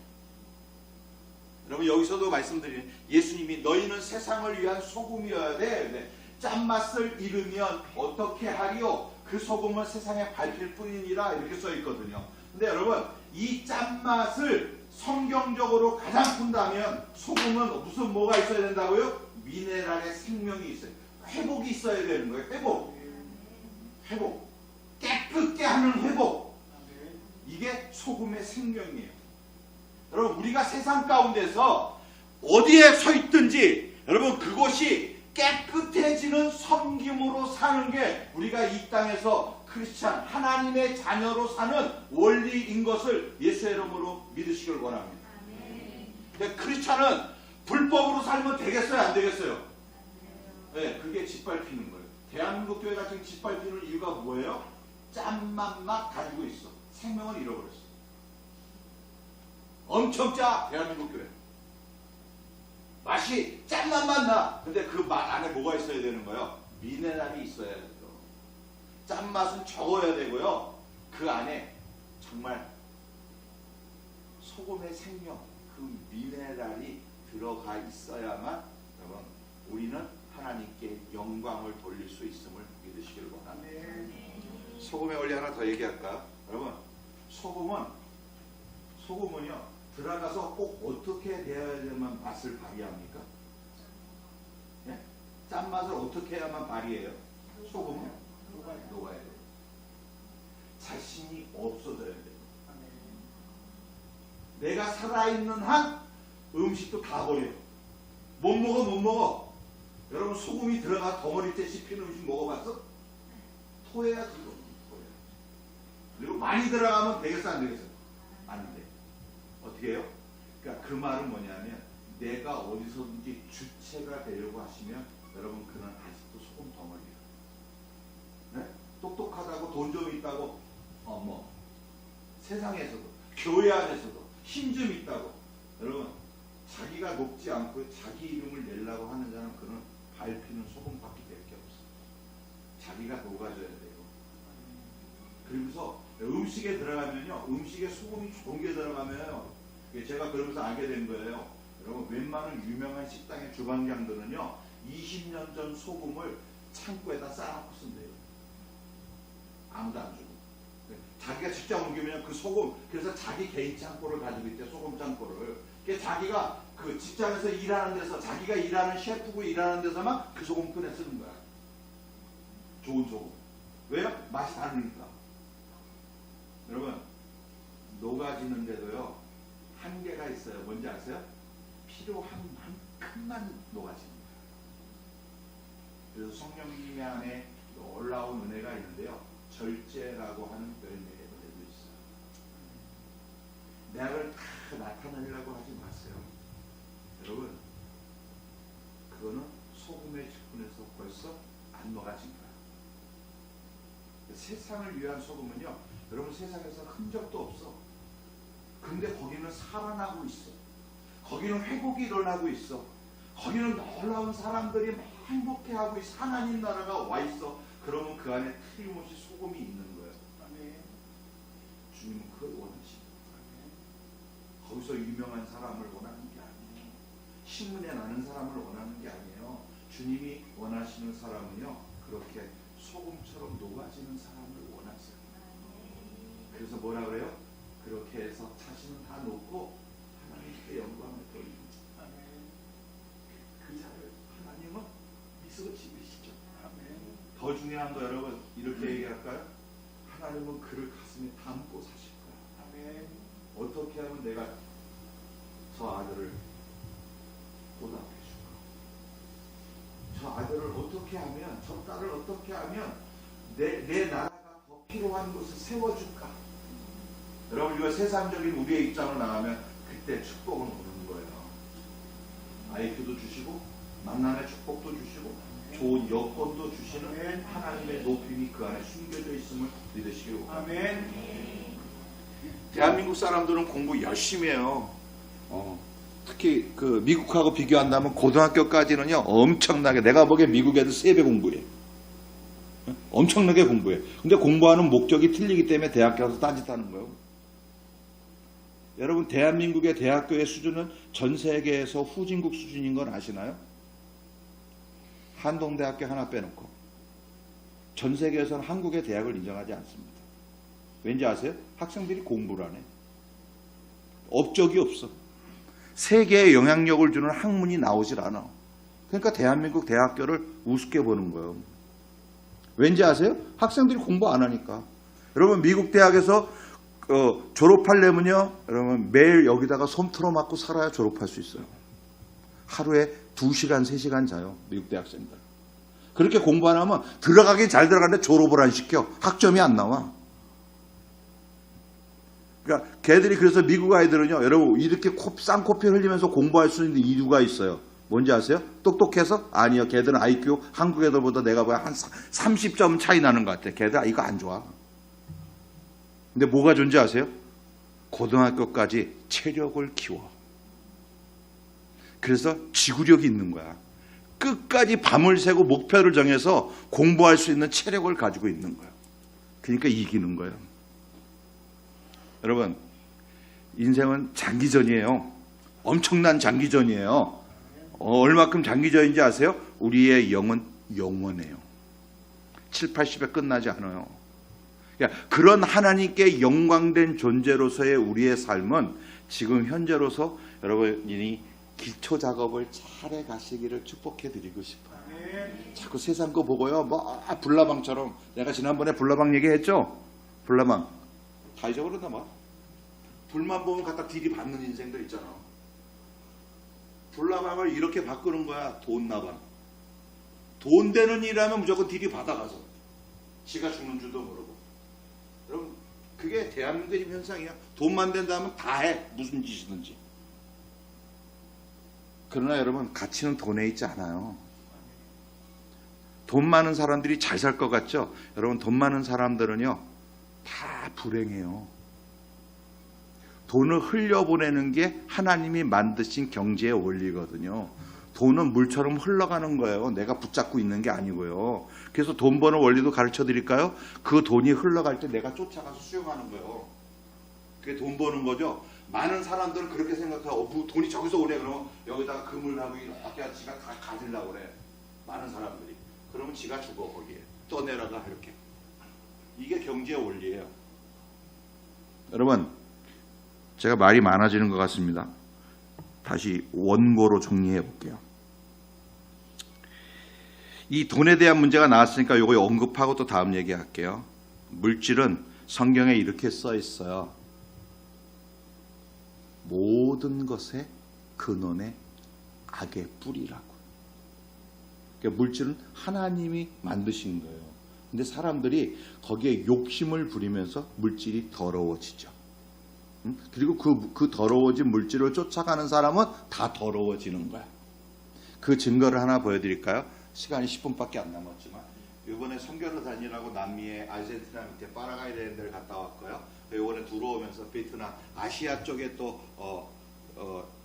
여러분 여기서도 말씀드리는 예수님이 너희는 세상을 위한 소금이어야 돼. 짠맛을 잃으면 어떻게 하리요? 그 소금은 세상에 밝힐 뿐이니라 이렇게 써 있거든요. 근데 여러분 이 짠맛을 성경적으로 가장 푼다면 소금은 무슨 뭐가 있어야 된다고요? 미네랄의 생명이 있어요. 회복이 있어야 되는 거예요. 회복. 깨끗게 하는 회복. 이게 소금의 생명이에요. 여러분 우리가 세상 가운데서 어디에 서 있든지 여러분 그곳이 깨끗해지는 섬김으로 사는 게 우리가 이 땅에서 크리스찬 하나님의 자녀로 사는 원리인 것을 예수의 이름으로 믿으시길 원합니다. 근데 크리스찬은 불법으로 살면 되겠어요? 안 되겠어요? 네, 그게 짓밟히는 거예요. 대한민국 교회가 지금 짓밟히는 이유가 뭐예요? 짠맛만 가지고 있어. 생명을 잃어버렸어. 엄청 짜 대한민국 교회. 맛이 짠맛만 나. 근데 그 맛 안에 뭐가 있어야 되는 거예요? 미네랄이 있어야 돼요. 짠맛은 적어야 되고요. 그 안에 정말 소금의 생명, 그 미네랄이 들어가 있어야만 여러분 우리는 하나님께 영광을 돌릴 수 있음을 믿으시길 원합니다. 소금의 원리 하나 더 얘기할까? 여러분 소금은요 들어가서 꼭 어떻게 되어야만 맛을 발휘합니까? 예? 짠맛을 어떻게 해야만 발휘해요? 소금은 녹아야 돼요. 자신이 없어져야 돼요. 내가 살아있는 한 음식도 다 버려요. 못 먹어. 여러분 소금이 들어가 덩어리째 씹히는 음식 먹어봤어? 토해야 그거. 그리고 많이 들어가면 되겠어 안 되겠어? 안 돼. 어떻게 해요? 그러니까 그 말은 뭐냐면 내가 어디서든지 주체가 되려고 하시면 여러분 그는 아직도 소금 덩어리예요. 네? 똑똑하다고 돈 좀 있다고 세상에서도 교회 안에서도 힘 좀 있다고 여러분 자기가 높지 않고 자기 이름을 내려고 하는 자는 그는 밟히는 소금밖에 될 게 없어. 자기가 녹아져야 돼요. 그러면서 음식에 들어가면요 음식에 소금이 좋은 게 들어가면요 제가 그러면서 알게 된 거예요. 여러분 웬만한 유명한 식당의 주방장들은요 20년 전 소금을 창고에다 쌓아놓고 쓴대요. 아무도 안 주고 자기가 직접 옮기면 그 소금 그래서 자기 개인 창고를 가지고 있대. 소금 창고를. 그러니까 자기가 그 직장에서 일하는 데서 자기가 일하는 셰프고 일하는 데서만 그 소금 꺼내 쓰는 거야. 좋은 소금. 왜요? 맛이 다르니까. 여러분 녹아지는데도요 한계가 있어요. 뭔지 아세요? 필요한 만큼만 녹아집니다. 그래서 성령님 안에 놀라운 은혜가 있는데요. 절제라고 하는 열매가 있어요. 나를 다 나타내려고 하지 마세요. 여러분 그거는 소금의 직분에서 벌써 안 녹아진 거야. 세상을 위한 소금은요 여러분 세상에서 흔적도 없어. 근데 거기는 살아나고 있어. 거기는 회복이 일어나고 있어. 거기는 놀라운 사람들이 행복해하고 있어. 하나님 나라가 와 있어. 그러면 그 안에 틀림없이 소금이 있는 거예요. 주님은 그걸 원하시는 거예요. 거기서 유명한 사람을 원하는 게 아니에요. 신문에 나는 사람을 원하는 게 아니에요. 주님이 원하시는 사람은요 그렇게 소금처럼 녹아지는 사람을 원하세요. 그래서 뭐라 그래요? 그렇게 해서 자신은 다 놓고 하나님께 영광을 돌리는 그 자를 하나님은 그리스도 집이시죠. 더 중요한 거 여러분 이렇게 얘기할까요? 하나님은 그를 가슴에 담고 사실 거야. 어떻게 하면 내가 저 아들을 보답해 줄까? 저 아들을 어떻게 하면, 저 딸을 어떻게 하면 내 나라가 더 필요한 곳을 세워줄까? 여러분 이거 세상적인 우리의 입장으로 나가면 그때 축복은 오는 거예요. IQ도 주시고 만남의 축복도 주시고 좋은 여건도 주시는 하나님의 높임이 그 안에 숨겨져 있음을 믿으시기 바랍니다. 대한민국 사람들은 공부 열심히 해요. 특히 그 미국하고 비교한다면 고등학교까지는요 엄청나게, 내가 보기에 미국 애들 3배 공부해. 엄청나게 공부해. 근데 공부하는 목적이 틀리기 때문에 대학교 가서 딴짓하는 거예요. 여러분 대한민국의 대학교의 수준은 전 세계에서 후진국 수준인 건 아시나요? 한동대학교 하나 빼놓고 전 세계에서는 한국의 대학을 인정하지 않습니다. 왠지 아세요? 학생들이 공부를 안 해. 업적이 없어. 세계에 영향력을 주는 학문이 나오질 않아. 그러니까 대한민국 대학교를 우습게 보는 거예요. 왠지 아세요? 학생들이 공부 안 하니까. 여러분 미국 대학에서 졸업하려면요, 여러분 매일 여기다가 솜 틀어맞고 살아야 졸업할 수 있어요. 하루에 2시간, 3시간 자요. 미국 대학생들. 그렇게 공부 안 하면 들어가긴 잘 들어가는데 졸업을 안 시켜. 학점이 안 나와. 그러니까 걔들이, 그래서 미국 아이들은요, 여러분 이렇게 쌍코피 흘리면서 공부할 수 있는 이유가 있어요. 뭔지 아세요? 똑똑해서? 아니요. 걔들은 IQ 한국 애들보다 내가 봐야 한 30점 차이 나는 것 같아. 걔들 이거 안 좋아. 근데 뭐가 좋은지 아세요? 고등학교까지 체력을 키워. 그래서 지구력이 있는 거야. 끝까지 밤을 새고 목표를 정해서 공부할 수 있는 체력을 가지고 있는 거야. 그러니까 이기는 거예요. 여러분 인생은 장기전이에요. 엄청난 장기전이에요. 얼마큼 장기전인지 아세요? 우리의 영은 영원해요. 7, 80에 끝나지 않아요. 그러니까 그런 하나님께 영광된 존재로서의 우리의 삶은 지금 현재로서 여러분이 기초 작업을 잘 해가시기를 축복해 드리고 싶어요. 자꾸 세상 거 보고요, 불나방처럼, 내가 지난번에 불나방 얘기했죠? 불나방 다 잊어버렸나 봐. 불만 보면 갖다 들이받는 인생들 있잖아. 불나방을 이렇게 바꾸는 거야. 돈나방. 돈 되는 일하면 무조건 들이받아가서 지가 죽는 줄도 모르고. 여러분 그게 대한민국의 현상이야. 돈만 된다면 다 해. 무슨 짓이든지. 그러나 여러분 가치는 돈에 있지 않아요. 돈 많은 사람들이 잘 살 것 같죠? 여러분 돈 많은 사람들은요 다 불행해요. 돈을 흘려보내는 게 하나님이 만드신 경제의 원리거든요. 돈은 물처럼 흘러가는 거예요. 내가 붙잡고 있는 게 아니고요. 그래서 돈 버는 원리도 가르쳐 드릴까요? 그 돈이 흘러갈 때 내가 쫓아가서 수용하는 거예요. 그게 돈 버는 거죠. 많은 사람들은 그렇게 생각하고 돈이 저기서 오래, 그러면 여기다가 금을 하고 이렇게 지가 다 가지려고 그래. 많은 사람들이. 그러면 지가 죽어. 거기에 떠내려가. 이렇게. 이게 경제의 원리예요. 여러분 제가 말이 많아지는 것 같습니다. 다시 원고로 정리해 볼게요. 이 돈에 대한 문제가 나왔으니까 요거 언급하고 또 다음 얘기할게요. 물질은 성경에 이렇게 써 있어요. 모든 것의 근원의 악의 뿌리라고. 그러니까 물질은 하나님이 만드신 거예요. 근데 사람들이 거기에 욕심을 부리면서 물질이 더러워지죠. 그리고 그 더러워진 물질을 쫓아가는 사람은 다 더러워지는 거야. 그 증거를 하나 보여드릴까요? 시간이 10분밖에 안 남았지만 이번에 선교를 다니라고 남미의 아르헨티나 밑에 파라과이라는 데를 갔다 왔고요. 이번에 들어오면서 베트남, 아시아 쪽에 또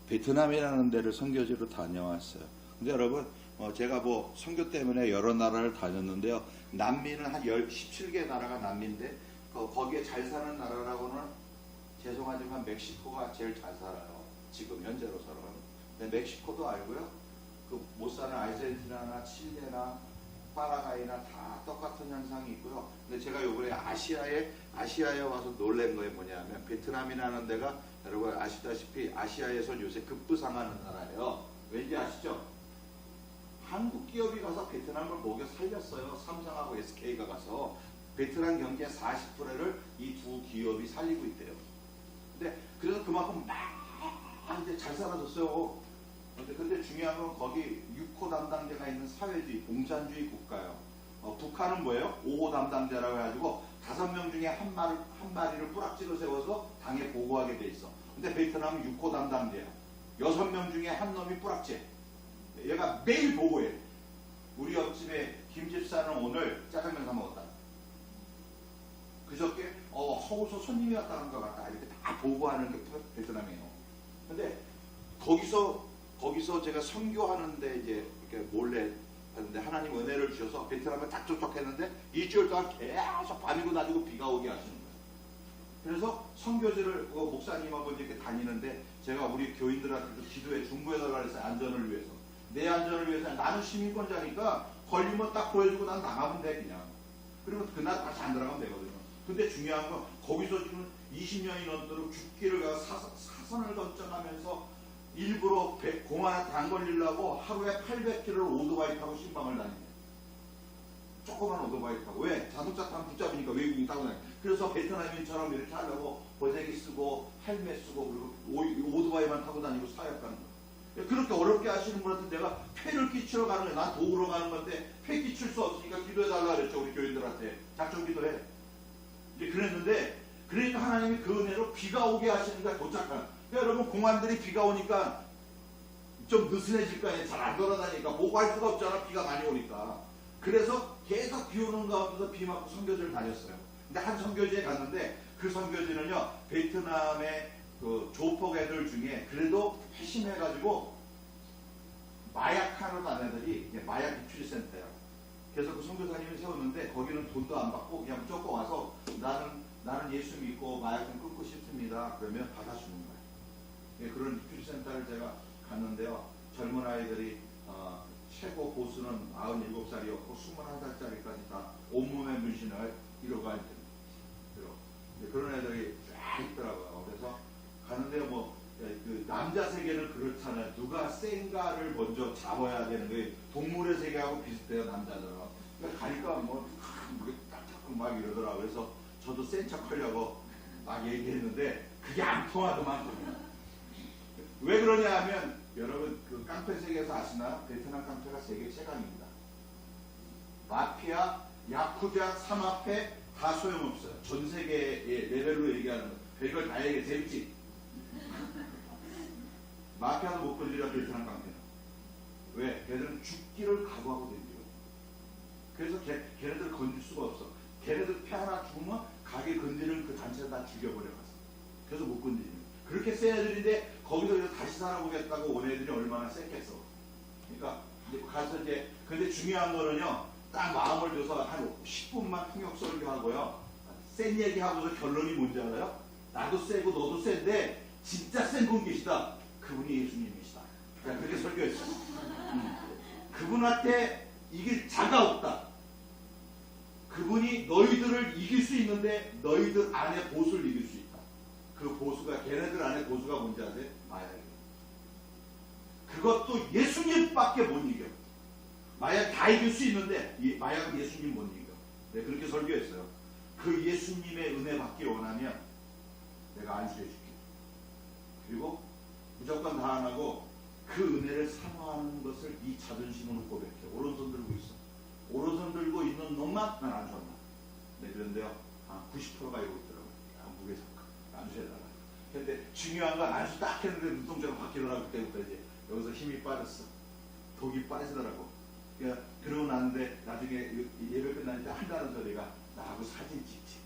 베트남이라는 데를 선교지로 다녀왔어요. 근데 여러분 제가 뭐 선교 때문에 여러 나라를 다녔는데요. 남미는 한 17개 나라가 남미인데 거기에 잘 사는 나라라고는 죄송하지만 멕시코가 제일 잘 살아요. 지금 현재로서는. 근데 멕시코도 알고요. 그 못 사는 아르헨티나나 칠레나 파라과이나 다 똑같은 현상이 있고요. 근데 제가 요번에 아시아에 와서 놀란 거에 뭐냐면 베트남이라는 데가 여러분 아시다시피 아시아에서 요새 급부상하는 나라예요. 왠지 아시죠? 한국 기업이 가서 베트남을 먹여 살렸어요. 삼성하고 SK가 가서 베트남 경제 40%를 이 두 기업이 살리고 있대요. 근데 그래서 그만큼 막 이제 잘 살아졌어요. 근데 중요한 건 거기 6호 담당자가 있는 사회주의, 공산주의 국가요. 북한은 뭐예요? 5호 담당자라고 해가지고 5명 중에 한 마리를 뿌락지로 세워서 당에 보고하게 돼 있어. 근데 베트남은 6호 담당자야. 6명 중에 한 놈이 뿌락지. 얘가 매일 보고해. 우리 옆집에 김 집사는 오늘 짜장면 사 먹었다. 그저께 허우소 손님이 왔다는 것 같다. 이렇게 다 보고하는 게 베트남이에요. 근데 거기서 제가 선교하는데 이제 이렇게 몰래 하는데 하나님 은혜를 주셔서 베트남에 딱 도착했는데 일주일 동안 계속 밤이고 낮이고 비가 오게 하시는 거예요. 그래서 선교지를 목사님하고 이렇게 다니는데 제가 우리 교인들한테도 기도해 중보해달라 그랬어요. 안전을 위해서. 내 안전을 위해서. 나는 시민권자니까 걸리면 딱 보여주고 난 나가면 돼 그냥. 그리고 그날 다시 안 들어가면 되거든요. 근데 중요한 건 거기서 지금 20년이 넘도록 죽기를 가서 사선을 건져가면서 일부러 공안한테 안 걸리려고 하루에 800km를 오토바이 타고 신방을 다니네. 조그만 오토바이 타고. 왜? 자동차 타면 붙잡으니까 외국인 타고 다니. 그래서 베트남인처럼 이렇게 하려고 보재기 쓰고 헬멧 쓰고 그리고 오토바이만 타고 다니고 사역 가는 거야. 그렇게 어렵게 하시는 분한테 내가 폐를 끼치러 가는 거야. 난 도구로 가는 건데 폐 끼칠 수 없으니까 기도해달라 그랬죠. 우리 교인들한테. 작정 기도해. 이제 그랬는데 그러니까 하나님이 그 은혜로 비가 오게 하시니까 도착한. 그러니까 여러분 공안들이 비가 오니까 좀 느슨해질 거 아니에요. 잘 안 돌아다니니까 보고할 수가 없잖아. 비가 많이 오니까. 그래서 계속 비 오는 가운데서 비 맞고 선교지를 다녔어요. 근데 한 선교지에 갔는데 그 선교지는요 베트남의 그 조폭 애들 중에 그래도 회심해가지고 마약하는 애들이 마약 입출센터예요. 그래서 그 선교사님이 세웠는데 거기는 돈도 안 받고 그냥 무조건 와서 나는 예수 믿고 마약 좀 끊고 싶습니다. 그러면 받아주는 거예요. 예, 그런 입출센터를 제가 갔는데요. 젊은 아이들이 최고 보수는 97살이었고 21살짜리까지 다 온몸에 문신을 이러고 앉은 그런 애들이 쫙 있더라고요. 그래서 가는데 그 남자 세계는 그렇잖아요. 누가 센가를 먼저 잡아야 되는 게 동물의 세계하고 비슷해요. 남자들은. 그러니까 가니까 딱딱 막 이러더라고요. 그래서 저도 센 척 하려고 막 얘기했는데 그게 안 통하더만. 왜 그러냐 하면 여러분 그 깡패 세계에서 아시나요? 베트남 깡패가 세계 최강입니다. 마피아, 야쿠자, 삼합회 다 소용없어요. 전 세계의 레벨로 얘기하는 거. 별걸 다 얘기해. 재밌지? 마피아도 못 건드려 베트남 깡패는. 왜? 걔들은 죽기를 각오하고 댕겨요. 그래서 걔네들 건질 수가 없어. 걔네들 폐 하나 죽으면 가게 건드리는 그 단체를 다 죽여버려 가서. 그래서 못 건드리는 거예요. 그렇게 센 애들인데 거기서 다시 살아보겠다고 온 애들이 얼마나 셌겠어. 그러니까 이제 가서 이제 근데 중요한 거는요. 딱 마음을 줘서 한 10분만 통역 설교하고요. 센 얘기하고서 결론이 뭔지 알아요? 나도 세고 너도 센데 진짜 센 분 계시다. 그분이 예수님이시다. 그냥 그렇게 설교했어요. 그분한테 이길 자가 없다. 그분이 너희들을 이길 수 있는데 너희들 안에 보수를 이길 수 있다. 그 보수가 걔네들 안에 보수가 뭔지 아세요? 마약이에요. 그것도 예수님밖에 못 이겨. 마약 다 이길 수 있는데 마약은 예수님 못 이겨. 네, 그렇게 설교했어요. 그 예수님의 은혜 받기 원하면 내가 안수해줄게. 그리고 무조건 다 안 하고 그 은혜를 사모하는 것을 네 자존심으로 고백해. 오른손 들고 있어. 오른손 들고 있는 놈만 난 안수한다. 네, 그런데요 90%가 이러고 있더라고요. 무게 잡고 안수해달라. 근데 중요한 건 안수 딱 했는데 눈동자가 바뀌더라고. 그때부터 이제 여기서 힘이 빠졌어. 독이 빠지더라고. 그러고 나는데 나중에 예배 끝날 때 한다는 소리가 나하고 사진 찍지.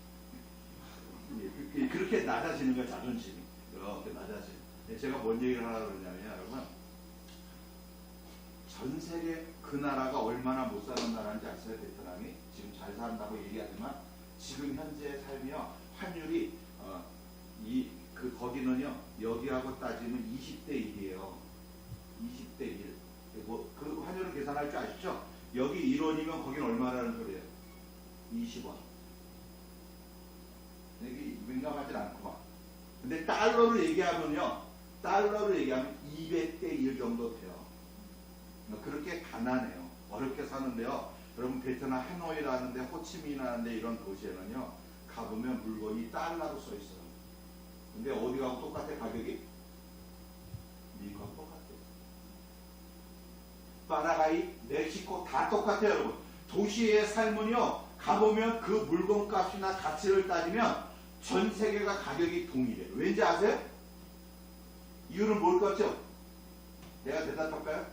그렇게 낮아지는 거야. 자존심이. 이렇게 낮아지는. 제가 뭔 얘기를 하려고 그러냐면 여러분 전 세계 그 나라가 얼마나 못 사는 나라인지 아세요? 베트남이 지금 잘 산다고 얘기하지만 지금 현재 삶이요 환율이 거기는요 여기하고 따지면 20대 1이에요. 20대 1. 그 환율을 계산할 줄 아시죠? 여기 1원이면 거긴 얼마라는 소리예요? 20원. 여기 민감하진 않구만. 근데 달러로 얘기하면 200대 1 정도 돼요. 그렇게 가난해요. 어렵게 사는데요. 여러분 베트남 하노이라는데 호치민이라는데 이런 도시에는요. 가보면 물건이 달러로 써 있어요. 근데 어디 가고 똑같아 가격이? 미국하고 똑같아요. 파라과이, 멕시코 다 똑같아요 여러분. 도시의 삶은요. 가보면 그 물건값이나 가치를 따지면 전 세계가 가격이 동일해요. 왠지 아세요? 이유는 뭘 것 같죠? 내가 대답할까요?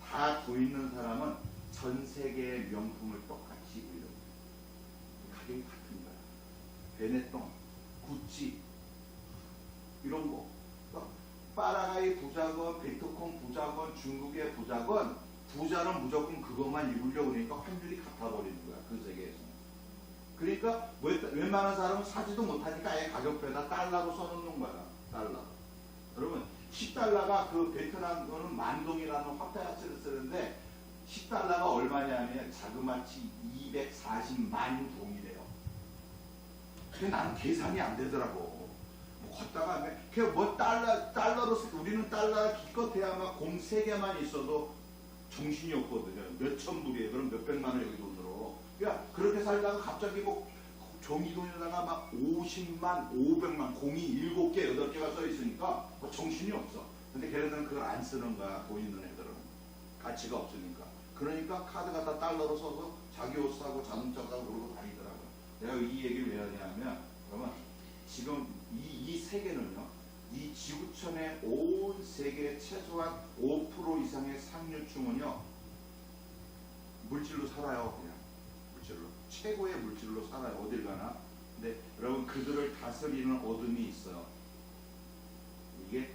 다 돈 있는 사람은 전 세계의 명품을 똑같이 입어요. 가격이 같은 거야. 베네똥, 구찌 이런 거. 파라과이 부자건, 베트콩 부자건, 중국의 부자건 부자는 무조건 그것만 입으려고 그러니까 환율이 같아버리는 거야. 그 세계에서. 그러니까 웬만한 사람은 사지도 못하니까 아예 가격표에다 달러로 써놓는 거야. 달러. 여러분 10달러가 그 베트남 거는 만동이라는 화폐 가치를 쓰는데 10달러가 얼마냐면 자그마치 240만 동이래요. 근데 나는 계산이 안 되더라고. 뭐 걷다가 그냥 뭐 달러로 우리는 달러 기껏해야 막 공 3개만 있어도 정신이 없거든요. 몇천 불이에요. 그럼 몇백만 원 여기 돈으로. 그러니까 그렇게 살다가 갑자기 뭐 종이돈에다가 막 50만, 500만, 공이 7개, 8개가 써 있으니까 뭐 정신이 없어. 근데 걔네들은 그걸 안 쓰는 거야. 돈 있는 애들은. 가치가 없으니까. 그러니까 카드 갖다 달러로 써서 자기 옷 사고 자동차 사고 그러고 다니더라고요. 내가 이 얘기를 왜 하냐면 그러면 지금 이 세계는요. 이 지구촌의 온 세계 최소한 5% 이상의 상류층은요. 물질로 살아요. 그냥 물질로. 최고의 물질로 살아요. 어딜 가나. 근데 여러분 그들을 다스리는 어둠이 있어요. 이게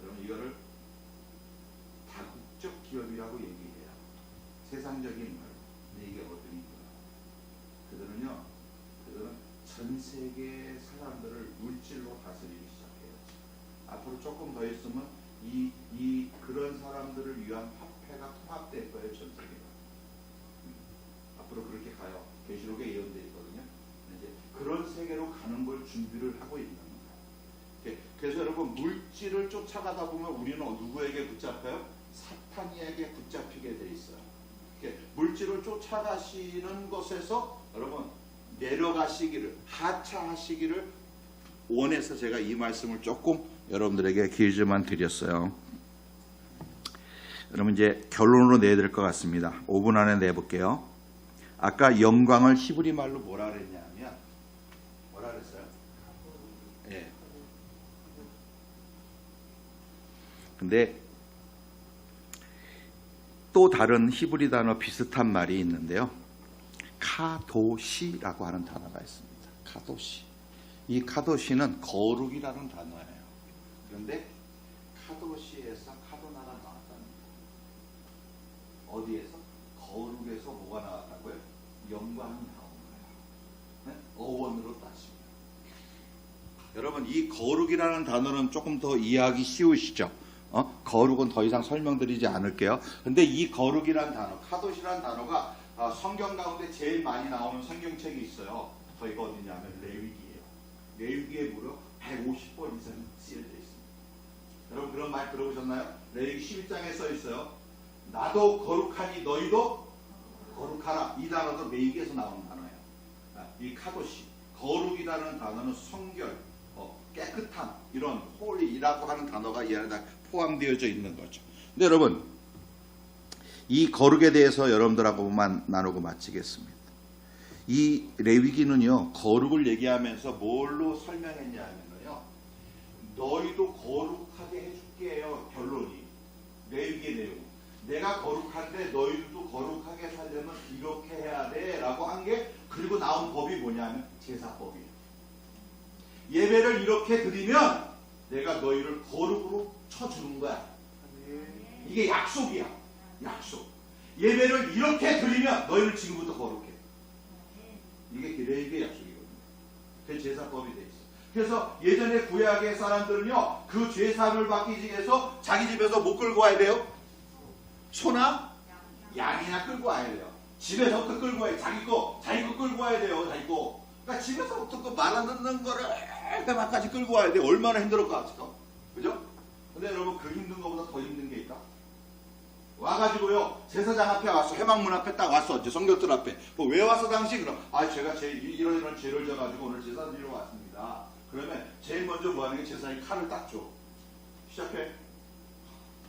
여러분 이거를 다국적 기업이라고 얘기해요. 세상적인 말. 근데 이게 어둠이구나. 그들은 전 세계 사람들을 물질로 다스리기 시작해요. 앞으로 조금 더 있으면 그런 사람들을 위한 화폐가 통합될 거예요. 전 세계가. 앞으로 그렇게 가요. 계시록에 예언되어 있거든요. 이제 그런 세계로 가는 걸 준비를 하고 있는 거예요. 그래서 여러분 물질을 쫓아가다 보면 우리는 누구에게 붙잡혀요? 사탄이에게 붙잡히게 돼 있어요. 물질을 쫓아가시는 것에서 여러분 내려가시기를 하차하시기를 원해서 제가 이 말씀을 조금 여러분들에게 길지만 드렸어요. 여러분 이제 결론으로 내야 될 것 같습니다. 5분 안에 내볼게요. 아까 영광을 히브리 말로 뭐라 그랬냐면 뭐라 그랬어요? 예. 근데 또 다른 히브리 단어 비슷한 말이 있는데요. 카도시라고 하는 단어가 있습니다. 카도시. 이 카도시는 거룩이라는 단어예요. 그런데 카도시에서 카도나가 나왔답니다. 어디에서? 거룩에서 뭐가 나왔다고요? 영광이 나온 거예요. 네? 어원으로 따지면. 여러분 이 거룩이라는 단어는 조금 더 이해하기 쉬우시죠? 거룩은 더 이상 설명드리지 않을게요. 근데 이 거룩이라는 단어, 카도시라는 단어가 성경 가운데 제일 많이 나오는 성경책이 있어요. 저희가 어디냐면 레위기예요. 레위기에 무려 150번 이상이 쓰여져 있습니다. 여러분 그런 말 들어보셨나요? 레위기 11장에 써 있어요. 나도 거룩하니 너희도 거룩하라. 이 단어도 레위기에서 나오는 단어예요. 이 카도시, 거룩이라는 단어는 성결, 깨끗함, 이런 홀리라고 하는 단어가 이 안에 다 포함되어져 있는 거죠. 근데 여러분 이 거룩에 대해서 여러분들하고만 나누고 마치겠습니다. 이 레위기는요 거룩을 얘기하면서 뭘로 설명했냐면요 너희도 거룩하게 해줄게요. 결론이 레위기의 내용. 내가 거룩한데 너희들도 거룩하게 살려면 이렇게 해야 돼 라고 한 게 그리고 나온 법이 뭐냐면 제사법이에요. 예배를 이렇게 드리면 내가 너희를 거룩으로 쳐주는 거야. 이게 약속이야. 약속. 예배를 이렇게 드리면 너희를 지금부터 거룩해. 이게 레위기의 약속이거든요. 그게 제사법이 돼 있어. 그래서 예전에 구약의 사람들은요 그 제사를 받기 위해서 자기 집에서 뭐 끌고 와야 돼요? 소나 양이나 끌고 와야 돼요. 집에서부터 끌고 와야 돼요. 자기 거 끌고 와야 돼요. 자기 거. 그러니까 집에서부터 그 말 안 듣는 거를 막까지 끌고 와야 돼. 얼마나 힘들었까. 그죠? 근데 여러분 그 힘든 것보다 더 힘든 게 있다. 와가지고요 제사장 앞에 왔어. 회막문 앞에 딱 왔어. 이제 성결들 앞에. 왜 왔어 당시? 그럼 제가 이런 죄를 져가지고 오늘 제사 드리러 왔습니다. 그러면 제일 먼저 뭐 하는 게 제사장이 칼을 딱 줘. 시작해.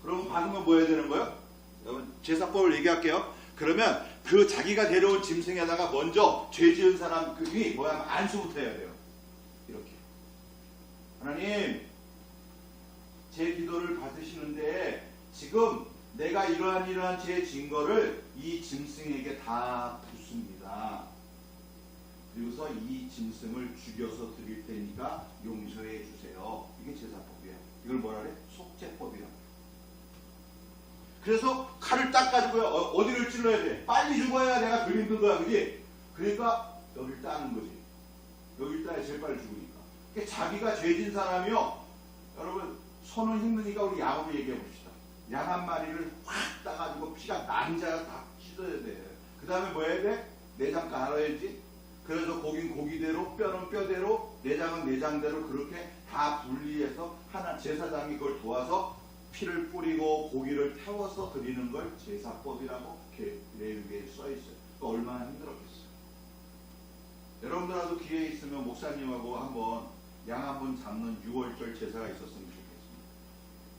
그러면 받으면 뭐 해야 되는 거예요? 여러분 제사법을 얘기할게요. 그러면 그 자기가 데려온 짐승에다가 먼저 죄 지은 사람이 뭐야 안수부터 해야 돼요. 이렇게. 하나님 제 기도를 받으시는데 지금 내가 이러한 제 증거를 이 짐승에게 다 붓습니다. 그리고서 이 짐승을 죽여서 드릴 테니까 용서해 주세요. 이게 제사법이에요. 이걸 뭐라 그래? 속죄법이라고. 그래서 칼을 딱 가지고요. 어디를 찔러야 돼? 빨리 죽어야 내가 덜 힘든 거야. 그지? 그러니까 여기를 따는 거지. 여기를 따야 제일 빨리 죽으니까. 그러니까 자기가 죄진 사람이요. 여러분 손은 힘드니까 우리 양으로 얘기해 봅시다. 양 한 마리를 확 따가지고 피가 난자가 다 씻어야 돼. 그 다음에 뭐 해야 돼? 내장 깔아야지. 그래서 고기는 고기대로 뼈는 뼈대로 내장은 내장대로 그렇게 다 분리해서 하나 제사장이 그걸 도와서 피를 뿌리고 고기를 태워서 드리는 걸 제사법이라고 레위기에 써있어요. 얼마나 힘들었겠어요. 여러분들하고 기회 있으면 목사님하고 한번 양 한번 잡는 6월절 제사가 있었으면 좋겠습니다.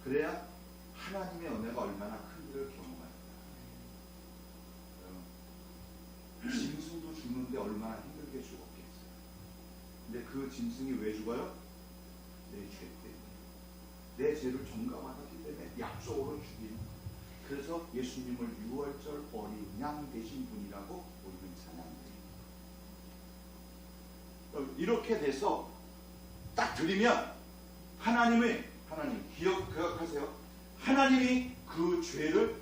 그래야 하나님의 은혜가 얼마나 큰지를 경험합니다. 짐승도 죽는데 얼마나 힘들게 죽었겠어요. 근데 그 짐승이 왜 죽어요? 내 죄 때문에. 내 죄를 전가받았기 때문에 약속으로 죽이는 거예요. 그래서 예수님을 6월절 어린 양 되신 분이라고 우리는 찬양해요. 이렇게 돼서 딱 드리면 하나님 기억하세요. 하나님이 그 죄를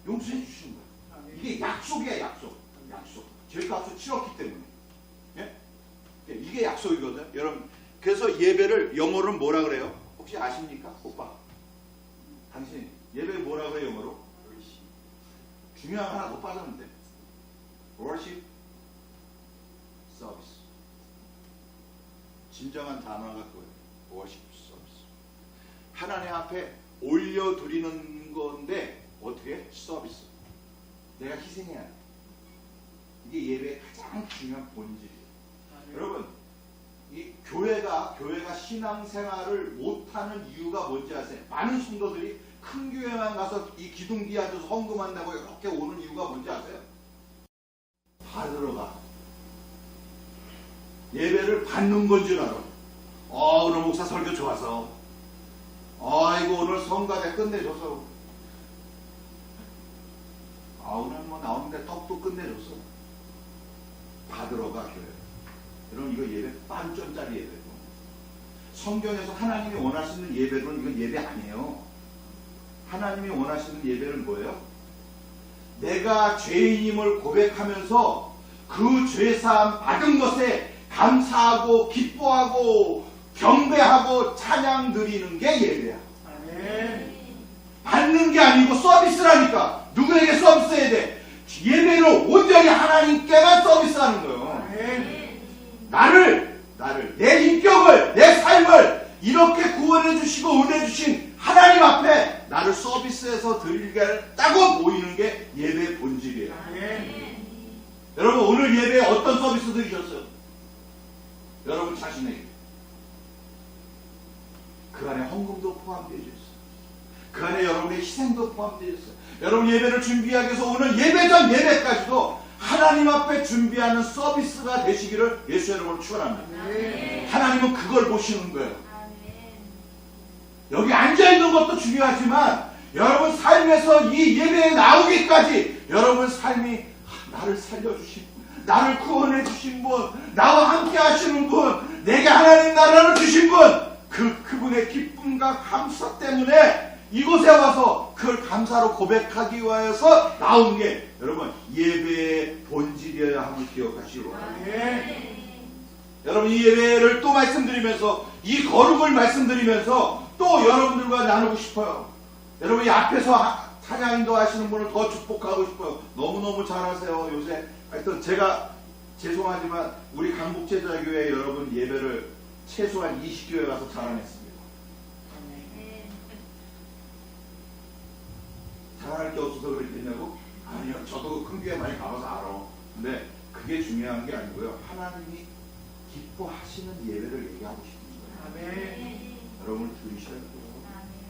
용서해 주시는 거예요. 이게 약속이야. 약속. 죄값을 치렀기 때문에. 예? 이게 약속이거든. 여러분 그래서 예배를 영어로는 뭐라 그래요? 혹시 아십니까? 오빠 당신 예배 뭐라 그래요 영어로? 중요한 하나 더 빠졌는데 worship service. 진정한 단어가 그거예요. worship service. 하나님 앞에 올려드리는 건데 어떻게? 서비스. 내가 희생해야 돼. 이게 예배의 가장 중요한 본질이에요. 여러분 이 교회가 신앙생활을 못하는 이유가 뭔지 아세요? 많은 성도들이 큰 교회만 가서 이 기둥 뒤아줘서 헌금한다고 이렇게 오는 이유가 뭔지 아세요? 받으러 가. 예배를 받는 건 줄 알아. 오늘 목사 설교 좋아서. 이거 오늘 성가대 끝내줘서. 오늘 뭐 나오는데 떡도 끝내줬어. 받으러 가 교회. 여러분 이거 예배 빤전짜리 예배고. 성경에서 하나님이 원하시는 예배로는 이건 예배 아니에요. 하나님이 원하시는 예배는 뭐예요? 내가 죄인임을 고백하면서 그 죄사함 받은 것에 감사하고 기뻐하고 경배하고 찬양 드리는 게 예배야. 아멘. 받는 게 아니고 서비스라니까. 누구에게 서비스해야 돼? 예배를 온전히 하나님께만 서비스하는 거예요. 아멘. 나를 내 인격을 내 삶을 이렇게 구원해 주시고 은혜 주신 하나님 앞에 나를 서비스해서 드리겠다고 보이는 게 예배의 본질이에요. 아멘. 여러분 오늘 예배에 어떤 서비스 드리셨어요? 여러분 자신에게. 그 안에 헌금도 포함되어 있어요. 그 안에 여러분의 희생도 포함되어 있어요. 여러분 예배를 준비하기 위해서 오늘 예배 전 예배까지도 하나님 앞에 준비하는 서비스가 되시기를 예수 이름으로 축원합니다. 하나님은 그걸 보시는 거예요. 여기 앉아있는 것도 중요하지만 여러분 삶에서 이 예배에 나오기까지 여러분 삶이 나를 살려주신 분, 나를 구원해 주신 분, 나와 함께 하시는 분, 내게 하나님 나라를 주신 분, 그분의 기쁨과 감사 때문에 이곳에 와서 그걸 감사로 고백하기 위해서 나온 게 여러분 예배의 본질이어야 함을 기억하시기 바랍니다. 여러분 이 예배를 또 말씀드리면서 이 거룩을 말씀드리면서 또 여러분들과 나누고 싶어요. 여러분 이 앞에서 찬양 인도하시는 분을 더 축복하고 싶어요. 너무너무 잘하세요. 요새 하여튼 제가 죄송하지만 우리 강북제자교회 여러분 예배를 최소한 20교회 가서 자랑했습니다. 자랑할 게 없어서 그랬겠냐고? 아니요. 저도 큰 교회 많이 가봐서 알아. 근데 그게 중요한 게 아니고요. 하나님이 기뻐하시는 예배를 얘기하고 싶은 거예요. 아멘. 여러분 들으셔야 돼요.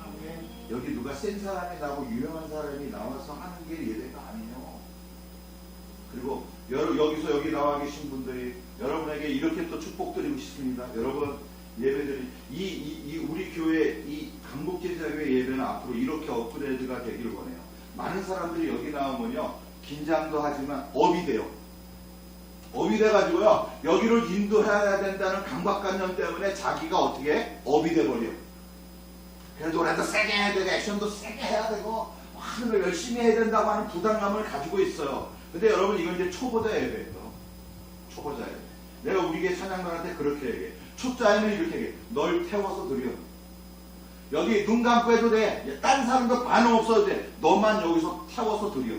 아멘. 여기 누가 센 사람이 나고 유명한 사람이 나와서 하는 게 예배가 아니에요. 그리고 여기서 여기 나와 계신 분들이 여러분에게 이렇게 또 축복드리고 싶습니다. 여러분 예배들이 우리 교회 이 강북제자교회 예배는 앞으로 이렇게 업그레이드가 되기를 원해요. 많은 사람들이 여기 나오면요 긴장도 하지만 업이 돼요. 업이 돼가지고요 여기를 인도해야 된다는 강박관념 때문에 자기가 어떻게 해? 업이 돼버려요. 그래서 노래도 세게 해야 되고 액션도 세게 해야 되고 하는 걸 열심히 해야 된다고 하는 부담감을 가지고 있어요. 근데 여러분 이건 이제 초보자 예배예요. 초보자 예배. 내가 우리 교회 찬양단한테 그렇게 얘기해. 초짜에는 이렇게 얘기해. 널 태워서 드려. 여기 눈 감고 해도 돼. 다른 사람도 반응 없어도 돼. 너만 여기서 태워서 드려.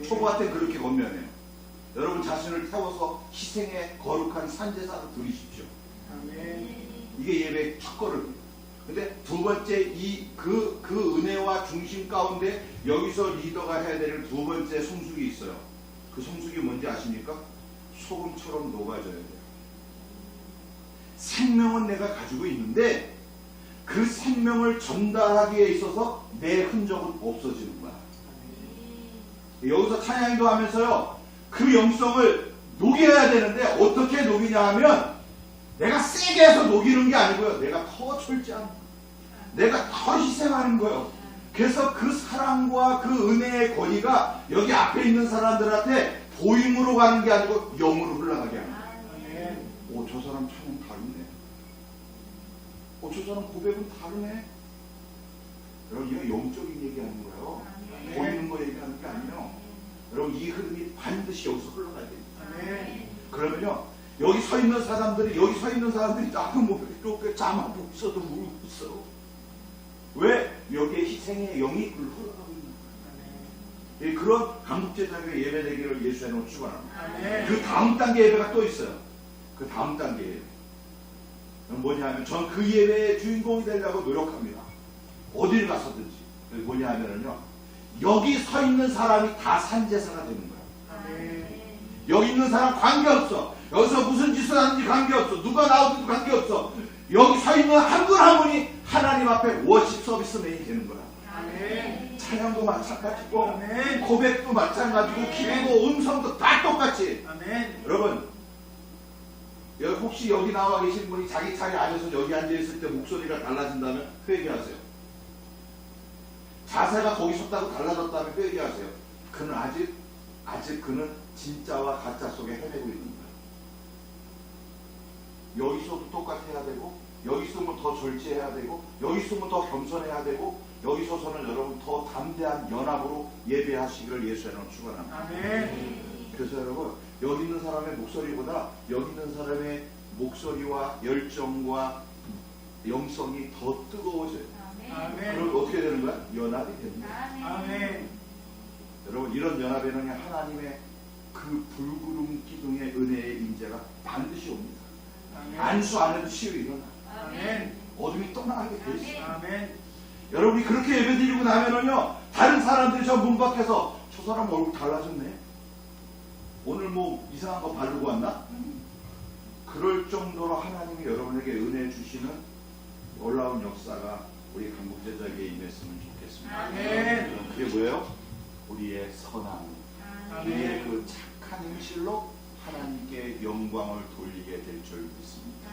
초보한테 그렇게 권면해요. 여러분 자신을 태워서 희생의 거룩한 산제사로 드리십시오. 이게 예배의 첫걸음이에요. 근데 두 번째 그 은혜와 중심 가운데 여기서 리더가 해야 되는 두 번째 성숙이 있어요. 그 성숙이 뭔지 아십니까? 소금처럼 녹아져야 돼요. 생명은 내가 가지고 있는데 그 생명을 전달하기에 있어서 내 흔적은 없어지는 거야. 여기서 찬양도 하면서요 그 영성을 녹여야 되는데 어떻게 녹이냐 하면 내가 세게 해서 녹이는 게 아니고요 내가 더 철저한 내가 더 희생하는 거예요. 그래서 그 사랑과 그 은혜의 권위가 여기 앞에 있는 사람들한테 보임으로 가는 게 아니고 영으로 흘러가게 하는 거예요. 오, 저 사람 찬양 다르네. 오, 저 사람 고백은 다르네. 여러분 이거 영적인 얘기하는 거예요. 보이는 거 얘기하는 게 아니에요. 여러분 이 흐름이 반드시 여기서 흘러가야 됩니다. 그러면요 여기 서 있는 사람들이 나도 뭐 이렇게 잠하고 있어도 모르고 있어. 왜? 여기에 희생의 영이 흘러가고 있는 거예요. 그런 강북제자교회 예배되기를 예수의 이름으로 축원합니다. 그 다음 단계 예배가 또 있어요. 그 다음 단계 예배 뭐냐면 전 그 예배의 주인공이 되려고 노력합니다. 어딜 가서든지. 뭐냐 하면은요 여기 서 있는 사람이 다 산제사가 되는 거예요. 여기 있는 사람 관계없어. 여기서 무슨 짓을 하는지 관계없어. 누가 나오든지 관계없어. 여기 서 있는 한 분 한 분이 하나님 앞에 워십 서비스맨이 되는 거야. 찬양도 마찬가지고 고백도 마찬가지고 기도도 음성도 다 똑같이. 여러분 혹시 여기 나와 계신 분이 자기 자리 앉아서 여기 앉아있을 때 목소리가 달라진다면 회개하세요. 자세가 거기 섰다고 달라졌다면 회개하세요. 그는 아직 그는 진짜와 가짜 속에 헤매고 있는 거예요. 여기 있어도 똑같아야 되고 여기 있으면 더 절제해야 되고 여기 있으면 더 겸손해야 되고 여기 서서는 여러분 더 담대한 연합으로 예배하시기를 예수의 이름으로 축원합니다. 그래서 여러분 여기 있는 사람의 목소리보다 여기 있는 사람의 목소리와 열정과 영성이 더 뜨거워져요. 그럼 어떻게 되는 거야? 연합이 됩니다. 여러분 이런 연합에는 하나님의 그 불구름 기둥의 은혜의 임재가 반드시 옵니다. 안수 안 해도 치유 일어나. 어둠이 떠나게 돼 있어요. 여러분이 그렇게 예배드리고 나면은요 다른 사람들이 저 문 밖에서 저 사람 얼굴 달라졌네. 오늘 뭐 이상한 거 바르고 왔나? 그럴 정도로 하나님이 여러분에게 은혜 주시는 놀라운 역사가 우리 강북제자교회에 임했으면 좋겠습니다. 그게 뭐예요? 우리의 선함, 우리의 그 착한 행실로 하나님께 영광을 돌리게 될 줄 믿습니다.